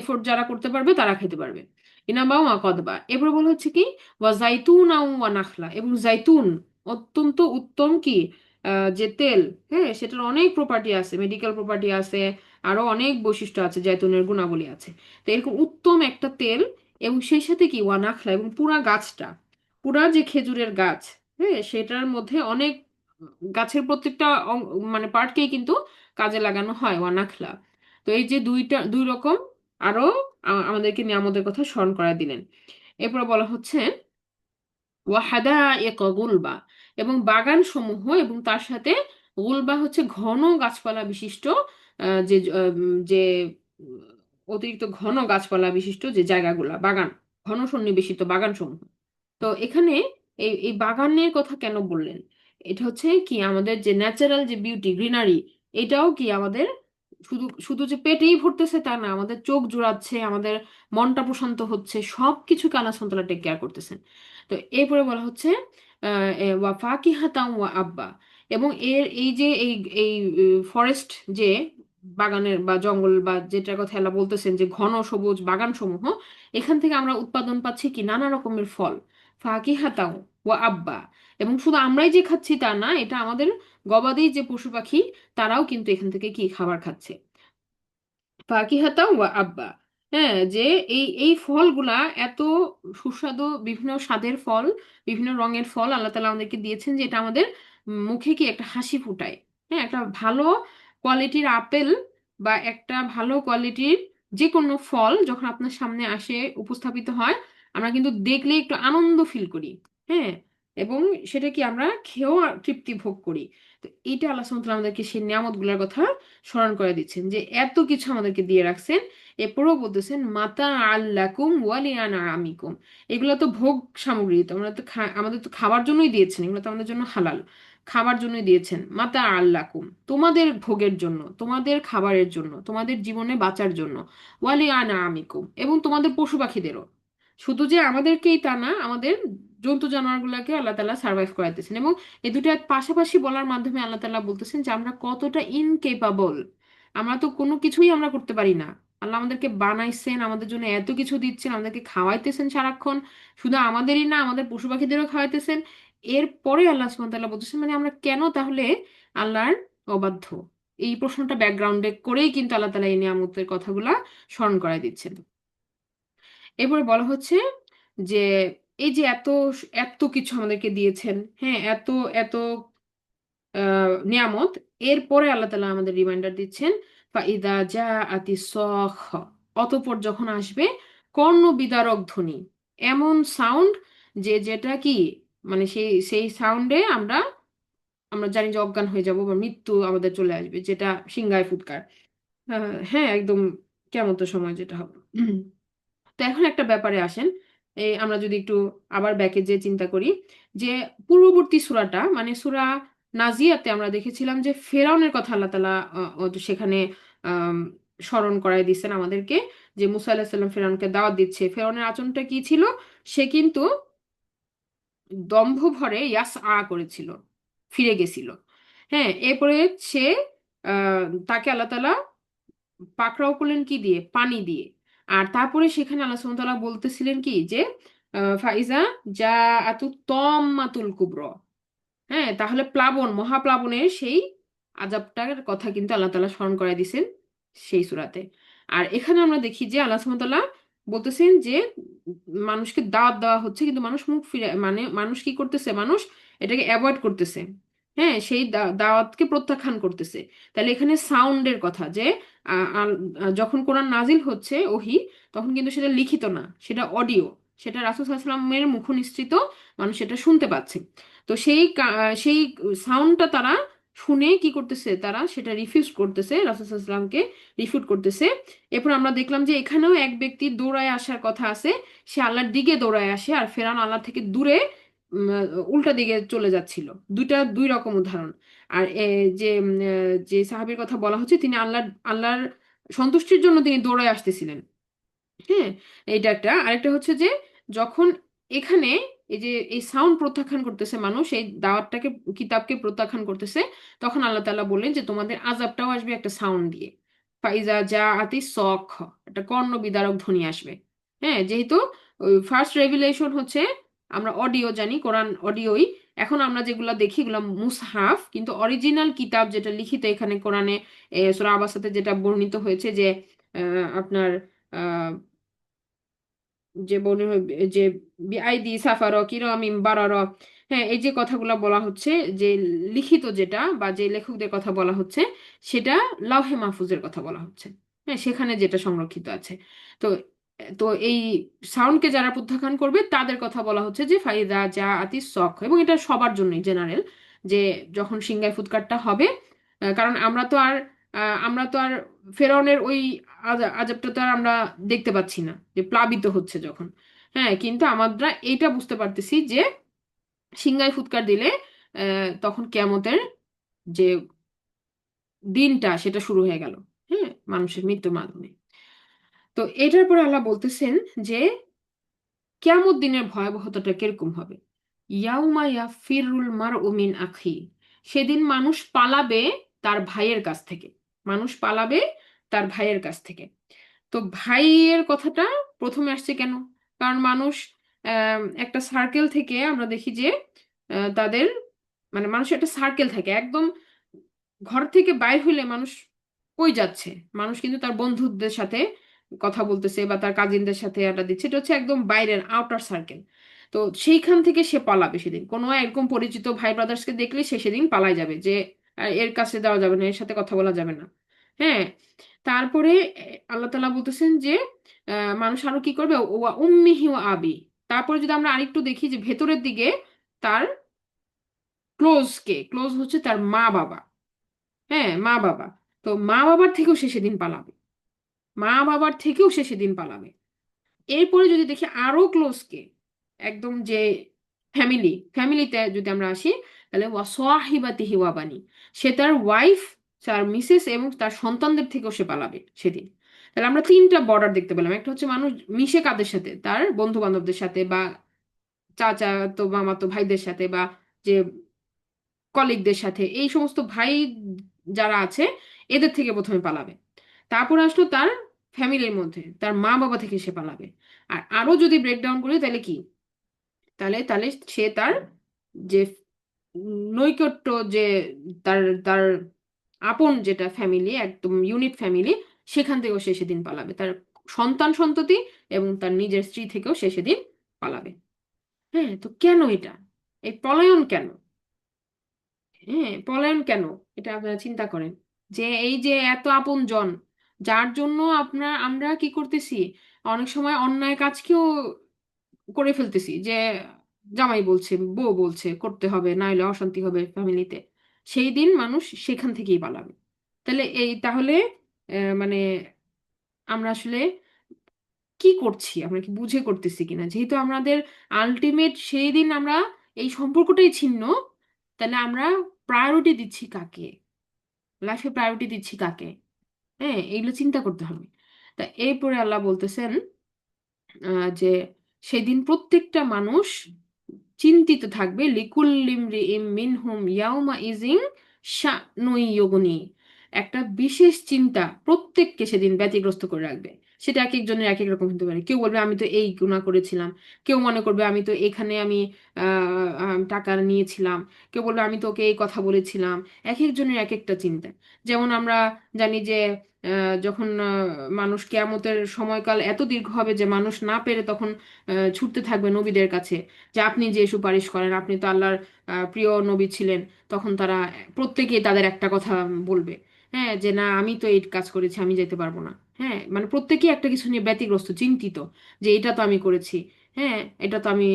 এফোর্ট যারা করতে পারবে তারা খেতে পারবে। ইনাবা ওয়া কতবা। এরপরে বলা হচ্ছে কি ওয়া জাইতুন ওয়া নাখলা, এবং জাইতুন অত্যন্ত উত্তম কি যে তেল। হ্যাঁ, সেটার অনেক প্রপার্টি আছে, মেডিকেল প্রপার্টি আছে, আরো অনেক বৈশিষ্ট্য আছে, জাইতুনের গুণাবলী আছে। তো এরকম উত্তম একটা তেল, এবং সেই সাথে কি ওয়ানাখলা, এবং পুরা গাছটা, পুরা যে খেজুরের গাছ, হ্যাঁ সেটার মধ্যে অনেক গাছের প্রত্যেকটা মানে পার্টকেই কিন্তু কাজে লাগানো হয় ওয়ানাখলা। তো এই যে দুই রকম আরো আমাদেরকে নিয়ামতের কথা স্মরণ করা দিলেন। এরপর বলা হচ্ছে ওয়াহাদায়েক গুলবা, এবং বাগান সমূহ, এবং তার সাথে গুলবা হচ্ছে ঘন গাছপালা বিশিষ্ট, যে উম, অতিরিক্ত ঘন গাছপালা বিশিষ্ট যে জায়গাগুলা, বাগান, ঘন সন্নিবেশিত বাগান সমূহ। তো এখানে এই বাগানের কথা কেন বললেন? এটা হচ্ছে কি আমাদের যে ন্যাচারাল যে বিউটি, গ্রিনারি, এটাও কি আমাদের শুধু শুধু যে পেটেই ভরতেছে তা না, আমাদের চোখ জুড়াচ্ছে, আমাদের মনটা প্রশান্ত হচ্ছে, সবকিছুকে আল্লাহ সুবহানাহু ওয়া তাআলা টেক কেয়ার করতেছেন। তো এরপরে বলা হচ্ছে ওয়া ফাকিহাতাম ওয়া আব্বা, এবং এই যে এই ফরেস্ট, যে বাগানের বা জঙ্গল বা যেটার কথা আল্লাহ বলতেছেন যে ঘন সবুজ বাগান সমূহ, এখান থেকে আমরা উৎপাদন পাচ্ছি কি নানা রকমের ফল। ফাকিহাতাও ওয়া আব্বা, এবং শুধু আমরাই যে খাচ্ছি তা না, এটা আমাদের গবাদি যে পশু পাখি তারাও কিন্তু এখান থেকে কি খাবার খাচ্ছে। ফাকিহাতা ওয়া আব্বা। হ্যাঁ, যে এই ফলগুলা এত সুস্বাদু, বিভিন্ন স্বাদের ফল, বিভিন্ন রঙের ফল আল্লাহ তাআলা আমাদেরকে দিয়েছেন, যে এটা আমাদের মুখে কি একটা হাসি ফুটায়। হ্যাঁ, একটা ভালো কোয়ালিটির আপেল বা একটা ভালো কোয়ালিটির যে কোনো ফল যখন আপনার সামনে আসে, উপস্থাপিত হয়, আমরা কিন্তু দেখলে একটু আনন্দ ফিল করি। হ্যাঁ, এবং সেটা কি আমরা খেয়েও তৃপ্তি ভোগ করি। তো এইটা আল্লাহ সুবহানাহু ওয়া তাআলা আমাদেরকে সেই নিয়ামতগুলোর কথা স্মরণ করে দিচ্ছেন, যে এত কিছু আমাদেরকে দিয়ে রাখছেন। এরপরেও বলতেছেন মাতা আল্লাকুম ওয়ালিয়ানা আমিকুম, এগুলো তো ভোগ সামগ্রী, তো আমরা তো আমাদের তো খাবার জন্যই দিয়েছেন, এগুলো তো আমাদের জন্য হালাল, খাবার জন্যই দিয়েছেন। মাতা আল্লাকুম, তোমাদের ভোগের জন্য, তোমাদের খাবারের জন্য, তোমাদের জীবনে বাঁচার জন্য। ওয়ালিয়ানা আমিকুম, এবং তোমাদের পশু পাখিদেরও। শুধু যে আমাদেরকেই তা না, আমাদের জন্তু জানোয়ারগুলোকে আল্লাহ তাআলা সার্ভাইভ করাইতেছেন। এবং এই দুটো পাশাপাশি বলার মাধ্যমে আল্লাহ তাআলা বলতেছেন যে আমরা কতটা ইনকেপাবল, আমরা তো কোনো কিছুই আমরা করতে পারি না। আল্লাহ আমাদেরকে বানাইছেন, আমাদের জন্য এত কিছু দিচ্ছেন, আমাদেরকে খাওয়াইতেছেন সারাক্ষণ, শুধু আমাদেরই না আমাদের পশু পাখিদেরও খাওয়াইতেছেন। এরপরে আল্লাহ সুবহানাহু ওয়া তাআলা বলতেছেন মানে আমরা কেন তাহলে আল্লাহর অবাধ্য? এই প্রশ্নটা ব্যাকগ্রাউন্ডে করেই কিন্তু আল্লাহ তাআলা এই নিয়ামতের কথাগুলা স্মরণ করায় দিচ্ছেন। এরপরে বলা হচ্ছে যে এই যে এত এত কিছু আমাদেরকে দিয়েছেন, হ্যাঁ এত এত নিয়ামত, এরপরে আল্লাহ তাআলা আমাদের রিমাইন্ডার দিচ্ছেন ফাইদা জাআতি সখ, অতঃপর যখন আসবে কর্ণ বিদারক ধ্বনি, এমন সাউন্ড যেটা কি মানে সেই সেই সাউন্ডে আমরা আমরা জানি যে অজ্ঞান হয়ে যাব বা মৃত্যু আমাদের চলে আসবে, যেটা সিংহায় ফুৎকার। হ্যাঁ, একদম কিয়ামতের সময় যেটা হবে। তো এখন একটা ব্যাপারে আসেন, এই আমরা যদি একটু আবার ব্যাকে যে চিন্তা করি, যে পূর্ববর্তী সূরাটা মানে সূরা নাজিয়াতে আমরা দেখেছিলাম যে ফেরাউনের কথা আল্লাহ তাআলা সেখানে আম, স্মরণ করায় দিচ্ছেন আমাদেরকে, যে মুসা আলাহিসাল্লাম ফেরাউনকে দাওয়াত দিচ্ছে। ফেরাউনের আচরণটা কি ছিল? সে কিন্তু দম্ভ ভরে করেছিল, ফিরে গেছিল। হ্যাঁ, এরপরে সে তাকে আল্লাহ তাআলা পাকড়াও করলেন কি দিয়ে? পানি দিয়ে। আর তারপরে সেখানে আল্লাহ সুবহানাহু ওয়া তাআলা বলতেছিলেন কি যে ফাইজা যা আতু তম্মাতুল কুবরা। হ্যাঁ, তাহলে প্লাবন, মহাপ্লাবনের সেই আযাবটার কথা কিন্তু আল্লাহ তাআলা স্মরণ করায় দিছেন সেই সূরাতে। আর এখানে আমরা দেখি যে আল্লাহ সুবহানাহু ওয়া তাআলা বলতেছেন যে মানুষকে দাওয়াত দেওয়া হচ্ছে, কিন্তু মানুষ মুখ ফিরে, মানে মানুষ কি করতেছে? মানুষ এটাকে অ্যাভয়েড করতেছে। হ্যাঁ, সেই দাওয়াতকে প্রত্যাখ্যান করতেছে। তাহলে এখানে সাউন্ডের কথা যে যখন কোরআন নাজিল হচ্ছে ওহী, তখন কিন্তু সেটা লিখিত না, সেটা অডিও, সেটা রাসূল সাল্লাল্লাহু আলাইহি ওয়াসাল্লামের মুখ নিঃসৃত, মানুষ সেটা শুনতে পাচ্ছে। তো সেই সাউন্ডটা তারা শুনে কি করতেছে, তারা সেটা রিফিউজ করতেছে, রাসূল সাল্লাল্লাহু আলাইহি ওয়াসাল্লামকে রিফিউট করতেছে। এরপর আমরা দেখলাম যে এখানেও এক ব্যক্তি দৌড়ায় আসার কথা আছে, সে আল্লাহর দিকে দৌড়ায় আসে, আর ফেরাউন আল্লাহ থেকে দূরে উম, উল্টা দিকে চলে যাচ্ছিল। দুই রকম উদাহরণ। আর যে সাহাবীর কথা বলা হচ্ছে, তিনি আল্লাহর সন্তুষ্টির জন্য তিনি দৌড়ায় আসতেছিলেন। হ্যাঁ, এইটা একটা। আরেকটা হচ্ছে যে যখন এখানে এই যে এই সাউন্ড প্রত্যাখ্যান করতেছে মানুষ, এই দাওয়াতটাকে, কিতাবকে প্রত্যাখ্যান করতেছে, তখন আল্লাহ তাআলা বললেন যে তোমাদের আযাবটাও আসবে একটা সাউন্ড দিয়ে। ফাইজা যা আতি সখ, একটা কর্ণ বিদারক ধ্বনি আসবে। হ্যাঁ, যেহেতু ফার্স্ট রেভিলেশন হচ্ছে, আমরা অডিও জানি, কোরআন অডিওই। এখন আমরা যেগুলা দেখি এগুলা মুসহাফ, কিন্তু অরিজিনাল কিতাব যেটা লিখিত এখানে কোরআনে সূরা আবাসাতে যেটা বর্ণিত হয়েছে যে আপনার যে বলে যে বিআইদি সাফার কিরামিম বারার, হ্যাঁ, এই যে কথাগুলো বলা হচ্ছে, যে লিখিত যেটা বা যে লেখকদের কথা বলা হচ্ছে, সেটা লাউহে মাহফুজের কথা বলা হচ্ছে। হ্যাঁ, সেখানে যেটা সংরক্ষিত আছে। তো তো এই সাউন্ডকে যারা প্রত্যাখ্যান করবে তাদের কথা বলা হচ্ছে যে ফাইদা যা আতি সখ, এবং এটা সবার জন্যই জেনারেল, যে যখন সিংগায় ফুৎকারটা হবে, কারণ আমরা তো আর ফেরাউনের ওই আযাবটা তো আর আমরা দেখতে পাচ্ছি না, যে প্লাবিত হচ্ছে যখন। হ্যাঁ, কিন্তু আমরা এইটা বুঝতে পারতেছি যে সিংগায় ফুৎকার দিলে তখন কিয়ামতের যে দিনটা সেটা শুরু হয়ে গেল। হ্যাঁ, মানুষের মৃত্যুর মাধ্যমে। তো এটার পরে আল্লাহ বলতেছেন যে কিয়ামত দিনের ভয়াবহতাটা কিরকম হবে। ইয়াউমা ইয়াফিরুল মারউ মিন আখি, সেদিন মানুষ পালাবে তার ভাইয়ের কাছ থেকে। মানুষ পালাবে তার ভাইয়ের কাছ থেকে। তো ভাইয়ের কথাটা প্রথমে আসছে কেন? কারণ মানুষ একটা সার্কেল থেকে আমরা দেখি যে তাদের, মানে মানুষের একটা সার্কেল থাকে একদম। ঘর থেকে বাইর হইলে মানুষ কই যাচ্ছে? মানুষ কিন্তু তার বন্ধুদের সাথে কথা বলতেছে বা তার কাজিনদের সাথে আড্ডা দিচ্ছে, এটা হচ্ছে একদম বাইরের আউটার সার্কেল। তো সেইখান থেকে সে পালাবে সেদিন, কোনো এরকম পরিচিত ভাই ব্রাদার্সকে দেখলে সে সেদিন পালাই যাবে, যে এর কাছে দেওয়া যাবে না, এর সাথে কথা বলা যাবে না। হ্যাঁ, তারপরে আল্লাহ তাআলা বলতেছেন যে মানুষ আরো কি করবে, ওয়া উম্মিহি ওয়া আবি। তারপরে যদি আমরা আরেকটু দেখি যে ভেতরের দিকে, তার ক্লোজ হচ্ছে তার মা বাবা। হ্যাঁ, মা বাবা। তো মা বাবার থেকেও সে সেদিন পালাবে, মা বাবার থেকেও সে সেদিন পালাবে। এরপরে যদি দেখি আরো ক্লোজ কে, একদম যে ফ্যামিলিতে যদি আমরা আসি, তাহলে ওয়া সাহিবাতিহি ওয়া বানি, সে তার ওয়াইফ, তার মিসেস এবং তার সন্তানদের থেকেও সে পালাবে সেদিন। তাহলে আমরা তিনটা বর্ডার দেখতে পেলাম। একটা হচ্ছে মানুষ মিশে কাদের সাথে, তার বন্ধু বান্ধবদের সাথে বা চাচা মামাতো ভাইদের সাথে বা যে কলিগদের সাথে, এই সমস্ত ভাই যারা আছে এদের থেকে প্রথমে পালাবে। তারপর আসলো তার ফ্যামিলির মধ্যে তার মা বাবা থেকে সে পালাবে। আর আরো যদি ব্রেকডাউন করি তাহলে কি, তাহলে তাহলে সে তার যে নৈকট্য, যে তার তার আপন যেটা ফ্যামিলি, একদম ইউনিট ফ্যামিলি, সেখান থেকেও সে সেদিন পালাবে। তার সন্তান সন্ততি এবং তার নিজের স্ত্রী থেকেও সে সেদিন পালাবে। হ্যাঁ, তো কেন এটা, এই পলায়ন কেন? হ্যাঁ, পলায়ন কেন, এটা আপনারা চিন্তা করেন। যে এই যে এত আপনজন, যার জন্য আমরা কি করতেছি, অনেক সময় অন্যায় কাজকেও করে ফেলতেছি, যে জামাই বলছে, বউ বলছে করতে হবে, নাইলে অশান্তি হবে ফ্যামিলিতে, সেই দিন মানুষ সেখান থেকেই পালাবে। তাহলে মানে আমরা আসলে কি করছি, আমরা কি বুঝে করতেছি কিনা, যেহেতু আমাদের আলটিমেট সেই দিন আমরা এই সম্পর্কটাই ছিন্ন, তাহলে আমরা প্রায়োরিটি দিচ্ছি কাকে, লাইফে প্রায়োরিটি দিচ্ছি কাকে? হ্যাঁ, এইগুলো চিন্তা করতে হবে। তা এরপরে আল্লাহ বলতেছেন যে সেদিন প্রত্যেকটা মানুষ চিন্তিত থাকবে, লিকুল্লি ইমরিইম মিনহুম ইয়াউমা ইজিন শানুন ইউগনি, একটা বিশেষ চিন্তা প্রত্যেককে সেদিন ব্যতিগ্রস্ত করে রাখবে। সেটা এক একজনের এক এক রকম হতে পারে। কেউ বলবে আমি তো এই গুনাহ করেছিলাম, কেউ মনে করবে আমি তো এখানে আমি টাকা নিয়েছিলাম, কেউ বলবে আমি তোকে এই কথা বলেছিলাম। এক একজনের এক একটা চিন্তা। যেমন আমরা জানি যে যখন মানুষ কিয়ামতের সময়কাল এত দীর্ঘ হবে যে মানুষ না পেরে তখন ছুটতে থাকবে নবীদের কাছে, যে আপনি যে সুপারিশ করেন, আপনি তো আল্লাহর প্রিয় নবী ছিলেন। তখন তারা প্রত্যেকেই তাদের একটা কথা বলবে, হ্যাঁ, যে না আমি তো এই কাজ করেছি, আমি যেতে পারবো না। হ্যাঁ, মানে প্রত্যেকেই একটা কিছু নিয়ে ব্যতিগ্রস্ত, চিন্তিত, যে এটা তো আমি করেছি, হ্যাঁ, এটা তো আমি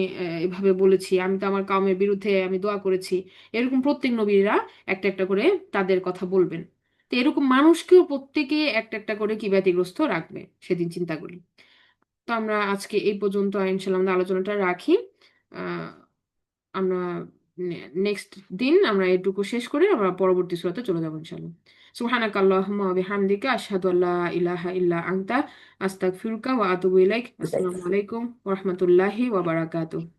এভাবে বলেছি, আমি তো আমার কাউমের বিরুদ্ধে আমি দোয়া করেছি। এরকম প্রত্যেক নবীরা একটা একটা করে তাদের কথা বলবেন। তো এরকম মানুষকেও প্রত্যেকে একটা একটা করে কি ব্যতিগ্রস্ত রাখবে সেদিন, চিন্তা করি। তো আমরা আজকে এই পর্যন্ত ইনশাল্লাহ আমাদের আলোচনাটা রাখি। আহ আমরা নেক্সট দিন আমরা এটুকু শেষ করে আমরা পরবর্তী সূরাতে চলে যাবো ইনশাল্লাহ। সুবহানাকা আল্লাহুম্মা ওয়া বিহামদিকা আশহাদু আল্লা ইলাহা ইল্লা আনতা আস্তাগফিরুকা ওয়া আতুবু ইলাইক। আসসালামু আলাইকুম ওয়া রাহমাতুল্লাহি ওয়া বারাকাতুহু।